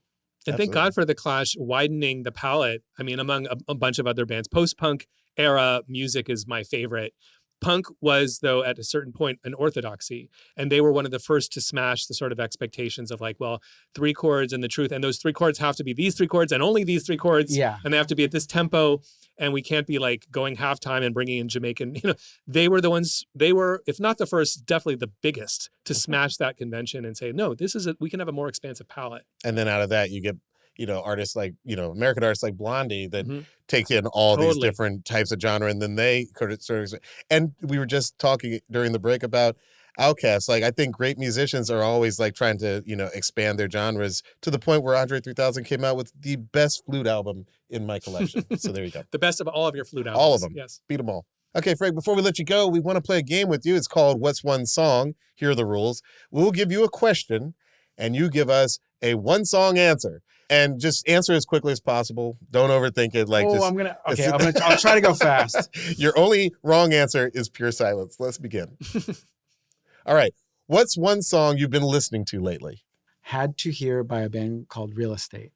[SPEAKER 3] And thank God for the Clash widening the palette. I mean, among a bunch of other bands, post-punk era music is my favorite. Punk was, though, at a certain point, an orthodoxy. And they were one of the first to smash the sort of expectations of like, well, 3 chords and the truth. And those 3 chords have to be these 3 chords and only these 3 chords.
[SPEAKER 5] Yeah.
[SPEAKER 3] And they have to be at this tempo. And we can't be like going halftime and bringing in Jamaican. They were the ones, they were, if not the first, definitely the biggest to smash that convention and say, no, we can have a more expansive palette.
[SPEAKER 2] And then out of that, you get, artists like, American artists like Blondie that take in all these different types of genre, and then they sort of, and we were just talking during the break about Outkast. Like, I think great musicians are always like trying to, expand their genres to the point where Andre 3000 came out with the best flute album in my collection. So there you go.
[SPEAKER 3] The best of all of your flute albums.
[SPEAKER 2] All of them.
[SPEAKER 3] Yes.
[SPEAKER 2] Beat them all. Okay, Frank, before we let you go, we want to play a game with you. It's called What's One Song? Here are the rules. We'll give you a question, and you give us a one-song answer. And just answer as quickly as possible. Don't overthink it.
[SPEAKER 5] I'll try to go fast.
[SPEAKER 2] Your only wrong answer is pure silence. Let's begin. All right. What's one song you've been listening to lately?
[SPEAKER 5] Had to Hear by a band called Real Estate.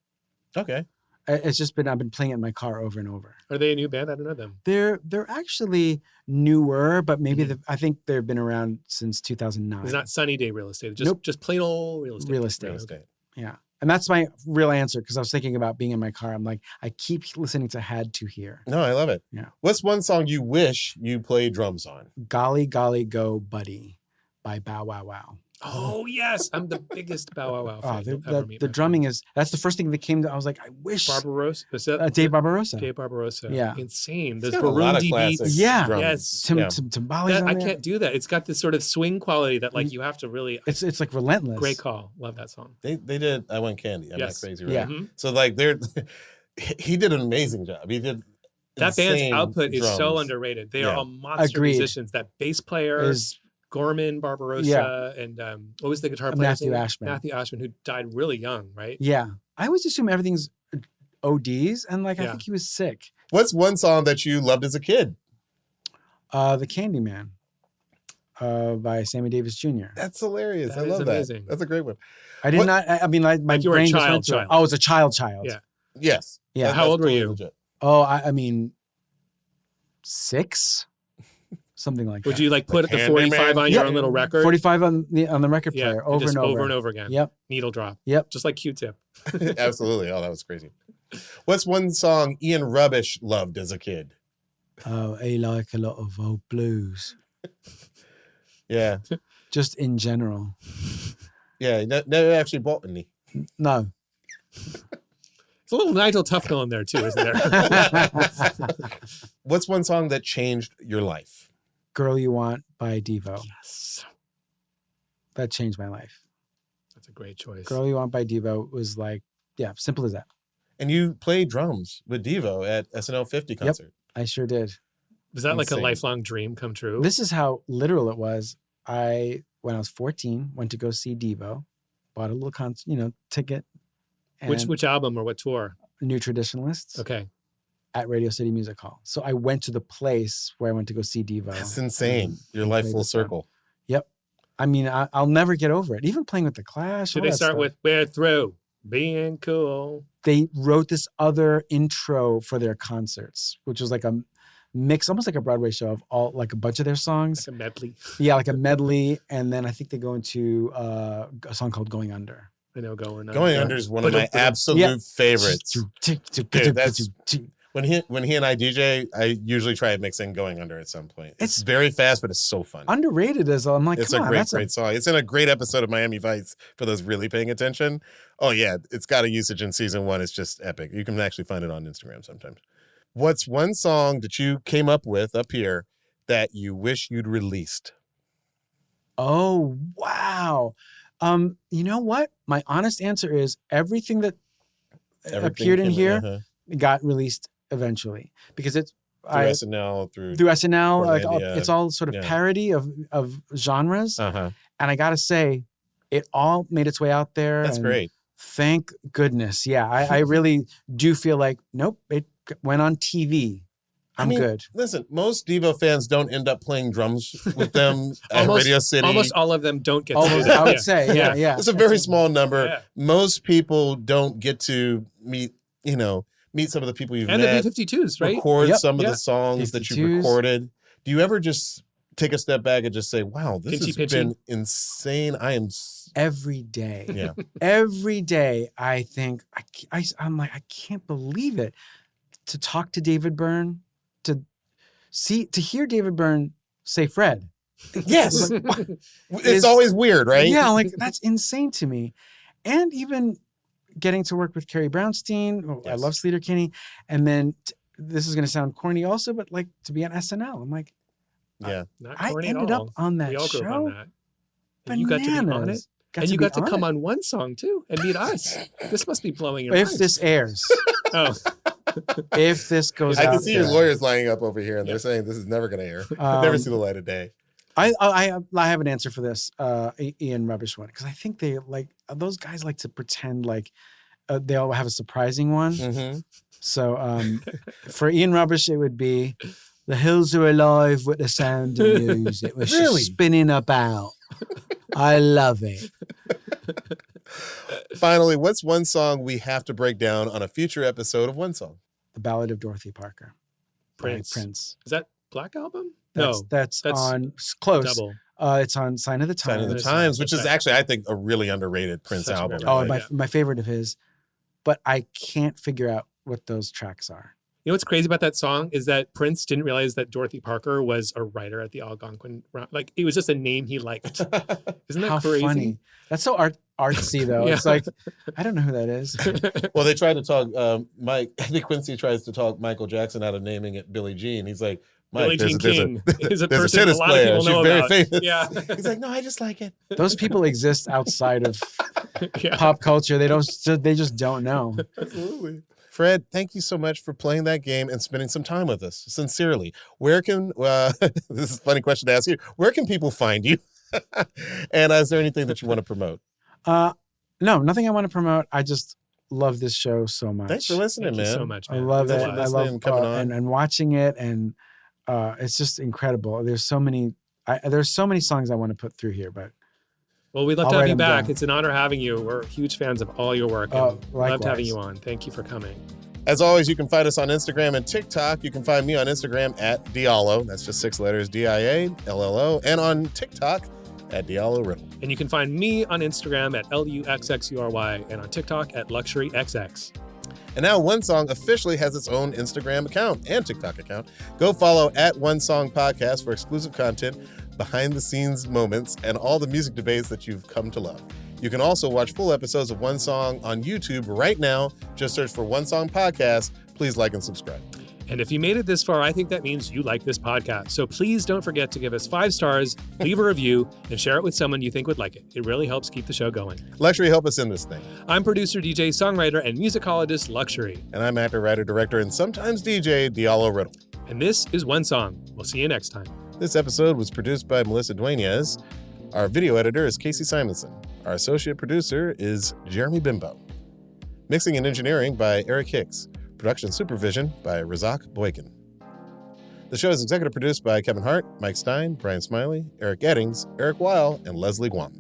[SPEAKER 2] Okay.
[SPEAKER 5] It's just I've been playing it in my car over and over.
[SPEAKER 3] Are they a new band? I don't know them.
[SPEAKER 5] They're actually newer, but maybe I think they've been around since 2009.
[SPEAKER 3] It's not Sunny Day Real Estate.
[SPEAKER 5] Nope.
[SPEAKER 3] Just plain old Real Estate.
[SPEAKER 5] Real Estate.
[SPEAKER 2] Real Estate.
[SPEAKER 5] Yeah. And that's my real answer, because I was thinking about being in my car. I'm like, I keep listening to Had to Hear.
[SPEAKER 2] No, I love it.
[SPEAKER 5] Yeah.
[SPEAKER 2] What's one song you wish you played drums on?
[SPEAKER 5] Golly Golly Go Buddy by Bow Wow Wow.
[SPEAKER 3] Oh, yes. I'm the biggest Bow Wow Wow fan.
[SPEAKER 5] The drumming that's the first thing that came to, I was like, I wish.
[SPEAKER 3] Barbarossa.
[SPEAKER 5] Dave Barbarossa.
[SPEAKER 3] Dave Barbarossa.
[SPEAKER 5] Yeah.
[SPEAKER 3] Insane. Those
[SPEAKER 2] got a lot of
[SPEAKER 3] Burundi
[SPEAKER 2] classic
[SPEAKER 3] beats.
[SPEAKER 5] Yeah.
[SPEAKER 2] drumming.
[SPEAKER 3] Yes.
[SPEAKER 5] Timbales on
[SPEAKER 3] I
[SPEAKER 5] there.
[SPEAKER 3] can't do that. It's got this sort of swing quality that like you have to really.
[SPEAKER 5] It's like relentless.
[SPEAKER 3] Great call. Love that song.
[SPEAKER 2] They did I Want Candy. I'm
[SPEAKER 3] Yes.
[SPEAKER 2] not crazy, right?
[SPEAKER 5] Yeah.
[SPEAKER 3] Mhm.
[SPEAKER 2] So like he did an amazing job. He did
[SPEAKER 3] That band's
[SPEAKER 2] insane
[SPEAKER 3] output is so
[SPEAKER 2] drums.
[SPEAKER 3] underrated. They
[SPEAKER 2] Yeah.
[SPEAKER 3] are all monster
[SPEAKER 5] Agreed.
[SPEAKER 3] musicians. That bass player
[SPEAKER 5] Is
[SPEAKER 3] Gorman Barbarossa and what was the guitar player?
[SPEAKER 5] Matthew Ashman.
[SPEAKER 3] Matthew Ashman, who died really young, right?
[SPEAKER 5] Yeah. I always assume everything's ODs, and I
[SPEAKER 3] Yeah.
[SPEAKER 5] think he was sick.
[SPEAKER 2] What's one song that you loved as a kid?
[SPEAKER 5] The Candyman by Sammy Davis Jr.
[SPEAKER 2] That's hilarious.
[SPEAKER 3] That
[SPEAKER 2] I
[SPEAKER 3] is
[SPEAKER 2] love
[SPEAKER 3] amazing.
[SPEAKER 2] that. That's a great one.
[SPEAKER 5] I did
[SPEAKER 2] What-
[SPEAKER 5] not. I mean, my
[SPEAKER 3] Like you were a
[SPEAKER 5] brain just
[SPEAKER 3] child,
[SPEAKER 5] went to it.
[SPEAKER 3] child.
[SPEAKER 5] Oh, it's a child.
[SPEAKER 3] Yeah.
[SPEAKER 2] Yes.
[SPEAKER 5] Yeah.
[SPEAKER 3] How old were
[SPEAKER 2] totally
[SPEAKER 3] you?
[SPEAKER 2] legit.
[SPEAKER 5] Oh, I mean, 6, something like
[SPEAKER 3] Would
[SPEAKER 5] that.
[SPEAKER 3] you like put
[SPEAKER 2] Like
[SPEAKER 3] the
[SPEAKER 2] Handyman?
[SPEAKER 3] 45 on your own little record?
[SPEAKER 5] 45 on the record
[SPEAKER 3] Yeah,
[SPEAKER 5] player over
[SPEAKER 3] just
[SPEAKER 5] and over.
[SPEAKER 3] over and over again.
[SPEAKER 5] Yep.
[SPEAKER 3] Needle drop.
[SPEAKER 5] Yep.
[SPEAKER 3] Just like Q-Tip.
[SPEAKER 2] Absolutely. Oh, that was crazy. What's one song Ian Rubbish loved as a kid?
[SPEAKER 5] Oh, I like a lot of old blues,
[SPEAKER 2] Yeah.
[SPEAKER 5] just in general.
[SPEAKER 2] Yeah. Never actually bought any.
[SPEAKER 5] No.
[SPEAKER 3] It's a little Nigel Tufnell in there too, isn't there?
[SPEAKER 2] What's one song that changed your life?
[SPEAKER 5] Girl You Want by Devo.
[SPEAKER 3] Yes.
[SPEAKER 5] That changed my life.
[SPEAKER 3] That's a great choice.
[SPEAKER 5] Girl You Want by Devo was like, yeah, simple as that.
[SPEAKER 2] And you played drums with Devo at SNL 50 concert.
[SPEAKER 5] I sure did.
[SPEAKER 3] Was that like a
[SPEAKER 2] Insane.
[SPEAKER 3] lifelong dream come true?
[SPEAKER 5] This is how literal it was. When I was 14, went to go see Devo, bought a little ticket. And
[SPEAKER 3] Which album or what tour?
[SPEAKER 5] New Traditionalists
[SPEAKER 3] Okay.
[SPEAKER 5] at Radio City Music Hall. So I went to the place where I went to go see Devo.
[SPEAKER 2] That's insane. Your
[SPEAKER 5] and
[SPEAKER 2] life
[SPEAKER 5] played
[SPEAKER 2] full
[SPEAKER 5] with them.
[SPEAKER 2] circle.
[SPEAKER 5] Yep. I mean, I'll never get over it. Even playing with the Clash.
[SPEAKER 3] Should
[SPEAKER 5] all
[SPEAKER 3] they
[SPEAKER 5] that
[SPEAKER 3] start
[SPEAKER 5] stuff.
[SPEAKER 3] with "We're Through Being Cool"?
[SPEAKER 5] They wrote this other intro for their concerts, which was like a mix, almost like a Broadway show of all like a bunch of their songs.
[SPEAKER 3] Like a medley.
[SPEAKER 5] Yeah, like a medley. And then I think they go into a song called Going Under.
[SPEAKER 3] I know going
[SPEAKER 2] Going Under is one of my absolute favorites. Dude, that's when he and I DJ, I usually try mixing Going Under at some point. It's very fast, but it's so fun.
[SPEAKER 5] Underrated as I'm like,
[SPEAKER 2] It's
[SPEAKER 5] come
[SPEAKER 2] a
[SPEAKER 5] on,
[SPEAKER 2] great,
[SPEAKER 5] that's
[SPEAKER 2] great song. It's in a great episode of Miami Vice for those really paying attention. Oh yeah, it's got a usage in season 1. It's just epic. You can actually find it on Instagram sometimes. What's one song that you came up with up here that you wish you'd released?
[SPEAKER 5] Oh, wow. You know what? My honest answer is everything that appeared in here got released eventually because it's
[SPEAKER 2] through SNL, through
[SPEAKER 5] SNL. Like,
[SPEAKER 2] Portlandia,
[SPEAKER 5] it's all sort of parody of genres.
[SPEAKER 2] Uh-huh.
[SPEAKER 5] And I got to say, it all made its way out there.
[SPEAKER 2] That's
[SPEAKER 5] and
[SPEAKER 2] great.
[SPEAKER 5] Thank goodness. Yeah, I really do feel like, nope, it went on TV. I'm good.
[SPEAKER 2] Listen, most Devo fans don't end up playing drums with them at Radio City.
[SPEAKER 3] Almost all of them don't get to do
[SPEAKER 5] Almost,
[SPEAKER 3] that.
[SPEAKER 5] I would say, yeah.
[SPEAKER 2] It's a very small number.
[SPEAKER 3] Yeah.
[SPEAKER 2] Most people don't get to meet, meet some of the people you've
[SPEAKER 3] And
[SPEAKER 2] met.
[SPEAKER 3] the B-52s, right?
[SPEAKER 2] Record
[SPEAKER 5] Yep.
[SPEAKER 2] some of
[SPEAKER 3] Yeah.
[SPEAKER 2] the songs that you've
[SPEAKER 5] 52s.
[SPEAKER 2] recorded. Do you ever just take a step back and just say, wow, this
[SPEAKER 3] Pinchy,
[SPEAKER 2] has
[SPEAKER 3] pinchy.
[SPEAKER 2] been insane. I am...
[SPEAKER 5] Every day.
[SPEAKER 2] Yeah.
[SPEAKER 5] Every day I think, I'm like, I can't believe it. To talk to David Byrne, to hear David Byrne say Fred.
[SPEAKER 2] Yes.
[SPEAKER 5] Like,
[SPEAKER 2] It's always weird, right?
[SPEAKER 5] Yeah, like that's insane to me. And even getting to work with Carrie Brownstein, I
[SPEAKER 2] Yes.
[SPEAKER 5] love Sleater Kinney. And then this is going to sound corny also, but like to be on SNL, I'm like,
[SPEAKER 2] Yeah.
[SPEAKER 3] Not
[SPEAKER 5] I
[SPEAKER 3] corny at
[SPEAKER 5] ended up
[SPEAKER 3] all.
[SPEAKER 5] on that
[SPEAKER 3] We all grew up
[SPEAKER 5] show.
[SPEAKER 3] on that. And you got to be on it.
[SPEAKER 5] Bananas.
[SPEAKER 3] And you got to
[SPEAKER 5] be
[SPEAKER 3] come
[SPEAKER 5] it.
[SPEAKER 3] on one song too and meet us. This must be blowing your
[SPEAKER 5] If
[SPEAKER 3] mind.
[SPEAKER 5] this airs,
[SPEAKER 3] Oh,
[SPEAKER 5] if this goes
[SPEAKER 2] I
[SPEAKER 5] out
[SPEAKER 2] can see your
[SPEAKER 5] there.
[SPEAKER 2] lawyers lining up over here, and they're saying this is never going to air. Never see the light of day.
[SPEAKER 5] I have an answer for this, Ian Rubbish one, because I think they like those guys like to pretend like they all have a surprising one.
[SPEAKER 2] Mm-hmm.
[SPEAKER 5] So for Ian Rubbish, it would be "The hills are alive with the sound of music. We're
[SPEAKER 2] Really?
[SPEAKER 5] spinning about. I love it."
[SPEAKER 2] Finally, what's one song we have to break down on a future episode of One Song?
[SPEAKER 5] The Ballad of Dorothy Parker. by
[SPEAKER 3] Prince.
[SPEAKER 5] Prince.
[SPEAKER 3] Is that Black Album?
[SPEAKER 5] That's on close.
[SPEAKER 3] Double.
[SPEAKER 5] It's on Sign of the Times.
[SPEAKER 2] Sign of the
[SPEAKER 3] Times.
[SPEAKER 2] Times, which is
[SPEAKER 3] That's right.
[SPEAKER 2] actually, I think, a really underrated Prince
[SPEAKER 3] Such a
[SPEAKER 2] album.
[SPEAKER 3] great
[SPEAKER 5] Oh,
[SPEAKER 3] album.
[SPEAKER 5] my favorite of his, but I can't figure out what those tracks are.
[SPEAKER 3] You know what's crazy about that song is that Prince didn't realize that Dorothy Parker was a writer at the Algonquin. Like it was just a name he liked. Isn't that
[SPEAKER 5] How
[SPEAKER 3] crazy?
[SPEAKER 5] funny! That's so artsy though.
[SPEAKER 3] Yeah.
[SPEAKER 5] It's like I don't know who that is.
[SPEAKER 2] Well, they tried to talk, I think Quincy tries to talk Michael Jackson out of naming it Billie Jean. He's like, Mike,
[SPEAKER 3] Billie Jean King is a
[SPEAKER 2] there's a
[SPEAKER 3] person
[SPEAKER 2] tennis
[SPEAKER 3] a lot
[SPEAKER 2] player.
[SPEAKER 3] of people know
[SPEAKER 2] She's very
[SPEAKER 3] about.
[SPEAKER 2] famous.
[SPEAKER 3] Yeah.
[SPEAKER 2] He's like, no, I just like it.
[SPEAKER 5] Those people exist outside of
[SPEAKER 3] Yeah.
[SPEAKER 5] pop culture. They just don't know.
[SPEAKER 2] Absolutely. Fred, thank you so much for playing that game and spending some time with us. Sincerely, where can, this is a funny question to ask you, where can people find you? And is there anything that you want to promote?
[SPEAKER 5] No, nothing I want to promote. I just love this show so much.
[SPEAKER 2] Thanks for listening,
[SPEAKER 3] Thank you
[SPEAKER 2] man.
[SPEAKER 3] so much,
[SPEAKER 5] I
[SPEAKER 3] man.
[SPEAKER 5] love
[SPEAKER 3] It's
[SPEAKER 5] it.
[SPEAKER 3] a lot.
[SPEAKER 5] I
[SPEAKER 2] Listening
[SPEAKER 5] love
[SPEAKER 2] and coming on.
[SPEAKER 5] and watching it, and it's just incredible. There's so many. There's so many songs I want to put through here, but
[SPEAKER 3] Well, we'd love
[SPEAKER 5] I'll
[SPEAKER 3] to have
[SPEAKER 5] write
[SPEAKER 3] you
[SPEAKER 5] them
[SPEAKER 3] back.
[SPEAKER 5] down.
[SPEAKER 3] It's an honor having you. We're huge fans of all your work.
[SPEAKER 5] Oh,
[SPEAKER 3] And loved
[SPEAKER 5] likewise.
[SPEAKER 3] having you on. Thank you for coming.
[SPEAKER 2] As always, you can find us on Instagram and TikTok. You can find me on Instagram at Diallo. That's just 6 letters, DIALLO. And on TikTok at Diallo Riddle.
[SPEAKER 3] And you can find me on Instagram at LUXXURY and on TikTok at LuxuryXX.
[SPEAKER 2] And now One Song officially has its own Instagram account and TikTok account. Go follow at One Song Podcast for exclusive content, behind the scenes moments, and all the music debates that you've come to love. You can also watch full episodes of One Song on YouTube right now. Just search for One Song Podcast. Please like and subscribe.
[SPEAKER 3] And if you made it this far, I think that means you like this podcast. So please don't forget to give us 5 stars, leave a review, and share it with someone you think would like it. It really helps keep the show going.
[SPEAKER 2] Luxury, help us in this thing.
[SPEAKER 3] I'm producer, DJ, songwriter, and musicologist Luxury.
[SPEAKER 2] And I'm actor, writer, director, and sometimes DJ Diallo Riddle.
[SPEAKER 3] And this is One Song. We'll see you next time.
[SPEAKER 2] This episode was produced by Melissa Dueñez. Our video editor is Casey Simonson. Our associate producer is Jeremy Bimbo. Mixing and engineering by Eric Hicks. Production supervision by Razak Boykin. The show is executive produced by Kevin Hart, Mike Stein, Brian Smiley, Eric Eddings, Eric Weil, and Leslie Guam.